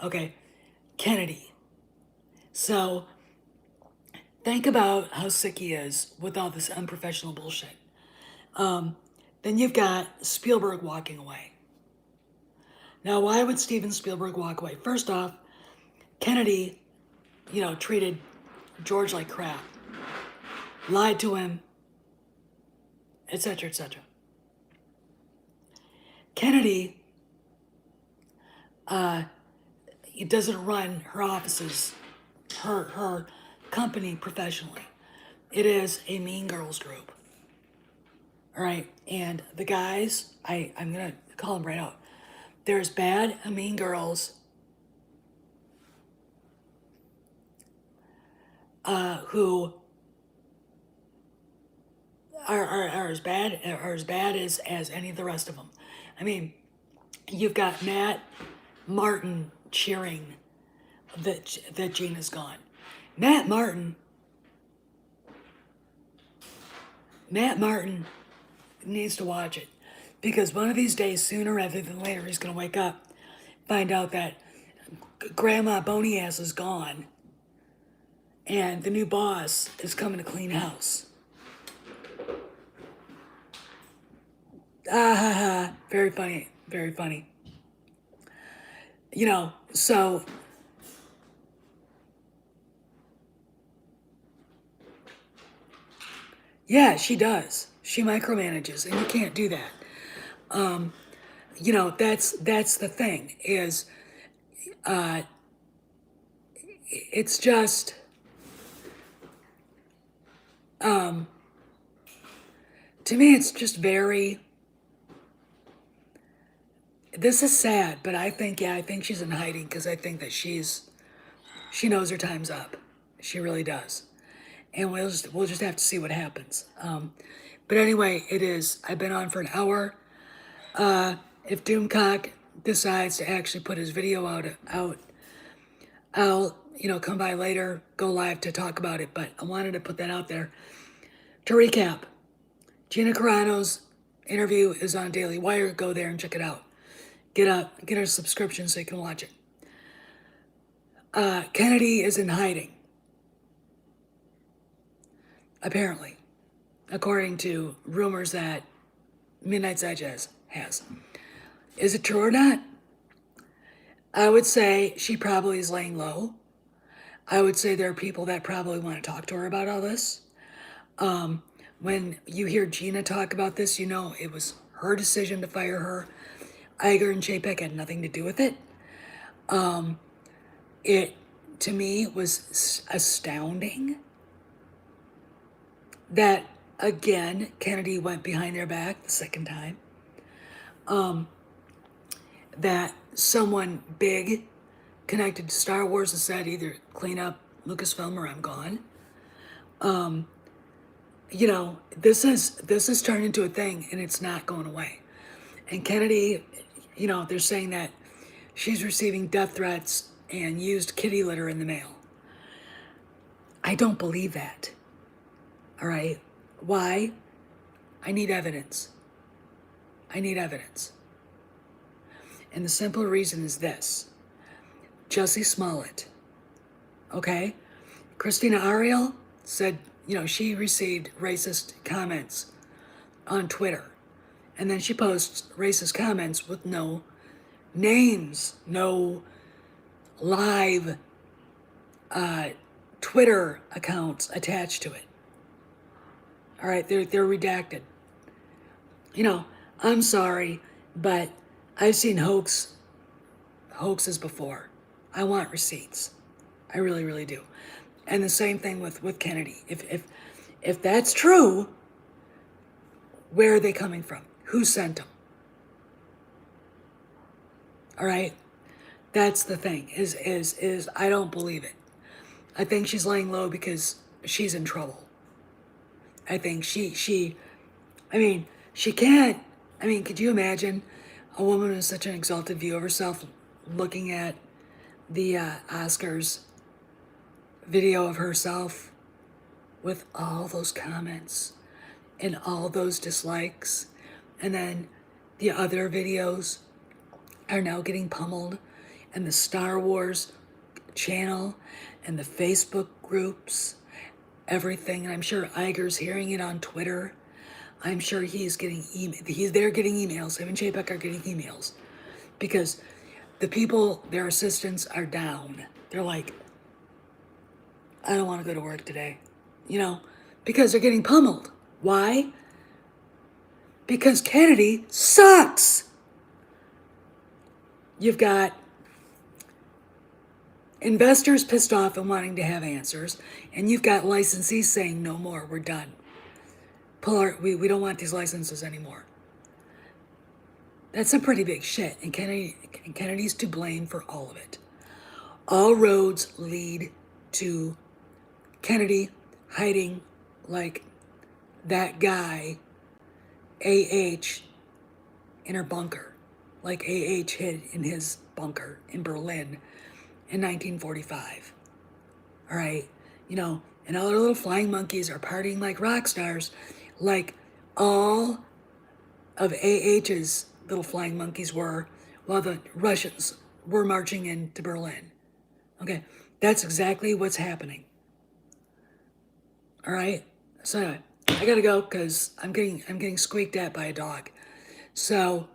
Okay, Kennedy. So think about how sick he is with all this unprofessional bullshit. Then you've got Spielberg walking away. Now, why would Steven Spielberg walk away? First off, Kennedy, treated George like crap, lied to him, etc., etc. Kennedy, doesn't run her offices, her company professionally. It is a Mean Girls group. All right, and the guys, I'm gonna call them right out. There's bad Mean Girls who are as bad as any of the rest of them. I mean, you've got Matt Martin cheering that Gina's gone. Matt Martin needs to watch it, because one of these days, sooner rather than later, he's going to wake up, find out that Grandma Boney Ass is gone, and the new boss is coming to clean house. Ah ha ha! Very funny, very funny. So yeah, she does. She micromanages, and you can't do that. That's the thing, is it's just to me, it's just very, this is sad, but I think she's in hiding, because I think that she knows her time's up. She really does. And we'll just have to see what happens. But anyway, I've been on for an hour. If Doomcock decides to actually put his video out, I'll, come by later, go live to talk about it. But I wanted to put that out there. To recap, Gina Carano's interview is on Daily Wire. Go there and check it out. Get a subscription so you can watch it. Kennedy is in hiding, apparently, according to rumors that Midnight's Edge has. Is it true or not? I would say she probably is laying low. I would say there are people that probably want to talk to her about all this. When you hear Gina talk about this, it was her decision to fire her. Iger and Chapek had nothing to do with it. It, to me, was astounding that, again, Kennedy went behind their back the second time. That someone big connected to Star Wars has said either clean up Lucasfilm or I'm gone. you know, this is turned into a thing, and it's not going away. And Kennedy, you know, they're saying that she's receiving death threats and used kitty litter in the mail. I don't believe that. All right. Why? I need evidence. I need evidence. And the simple reason is this: Jussie Smollett, okay? Christina Ariel said, you know, she received racist comments on Twitter. And then she posts racist comments with no names, no live Twitter accounts attached to it. All right, they're redacted. You know, I'm sorry, but I've seen hoaxes before. I want receipts. I really, really do. And the same thing with Kennedy. If that's true, where are they coming from? Who sent them? All right, that's the thing. Is I don't believe it. I think she's laying low because she's in trouble. I think I mean, she can't. I mean, could you imagine a woman with such an exalted view of herself looking at the Oscars video of herself with all those comments and all those dislikes, and then the other videos are now getting pummeled, and the Star Wars channel and the Facebook groups, everything. And I'm sure Iger's hearing it on Twitter. I'm sure he's getting they're getting emails. Him and Chapek are getting emails because the people, their assistants, are down. They're like, I don't want to go to work today, you know, because they're getting pummeled. Why? Because Kennedy sucks. You've got investors pissed off and wanting to have answers, and you've got licensees saying no more, we're done. We don't want these licenses anymore. That's some pretty big shit, and Kennedy's to blame for all of it. All roads lead to Kennedy hiding like that guy, A.H., in her bunker, like A.H. hid in his bunker in Berlin in 1945. All right, you know, and all our little flying monkeys are partying like rock stars, like all of A.H.'s little flying monkeys were while the Russians were marching into Berlin. Okay, that's exactly what's happening. All right, so anyway, I gotta go because I'm getting squeaked at by a dog. So,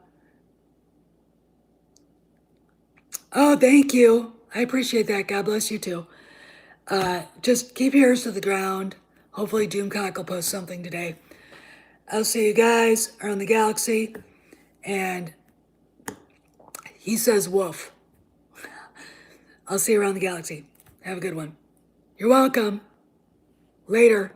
oh, thank you. I appreciate that. God bless you too. Just keep your ears to the ground. Hopefully Doomcock will post something today. I'll see you guys around the galaxy. And he says woof. I'll see you around the galaxy. Have a good one. You're welcome. Later.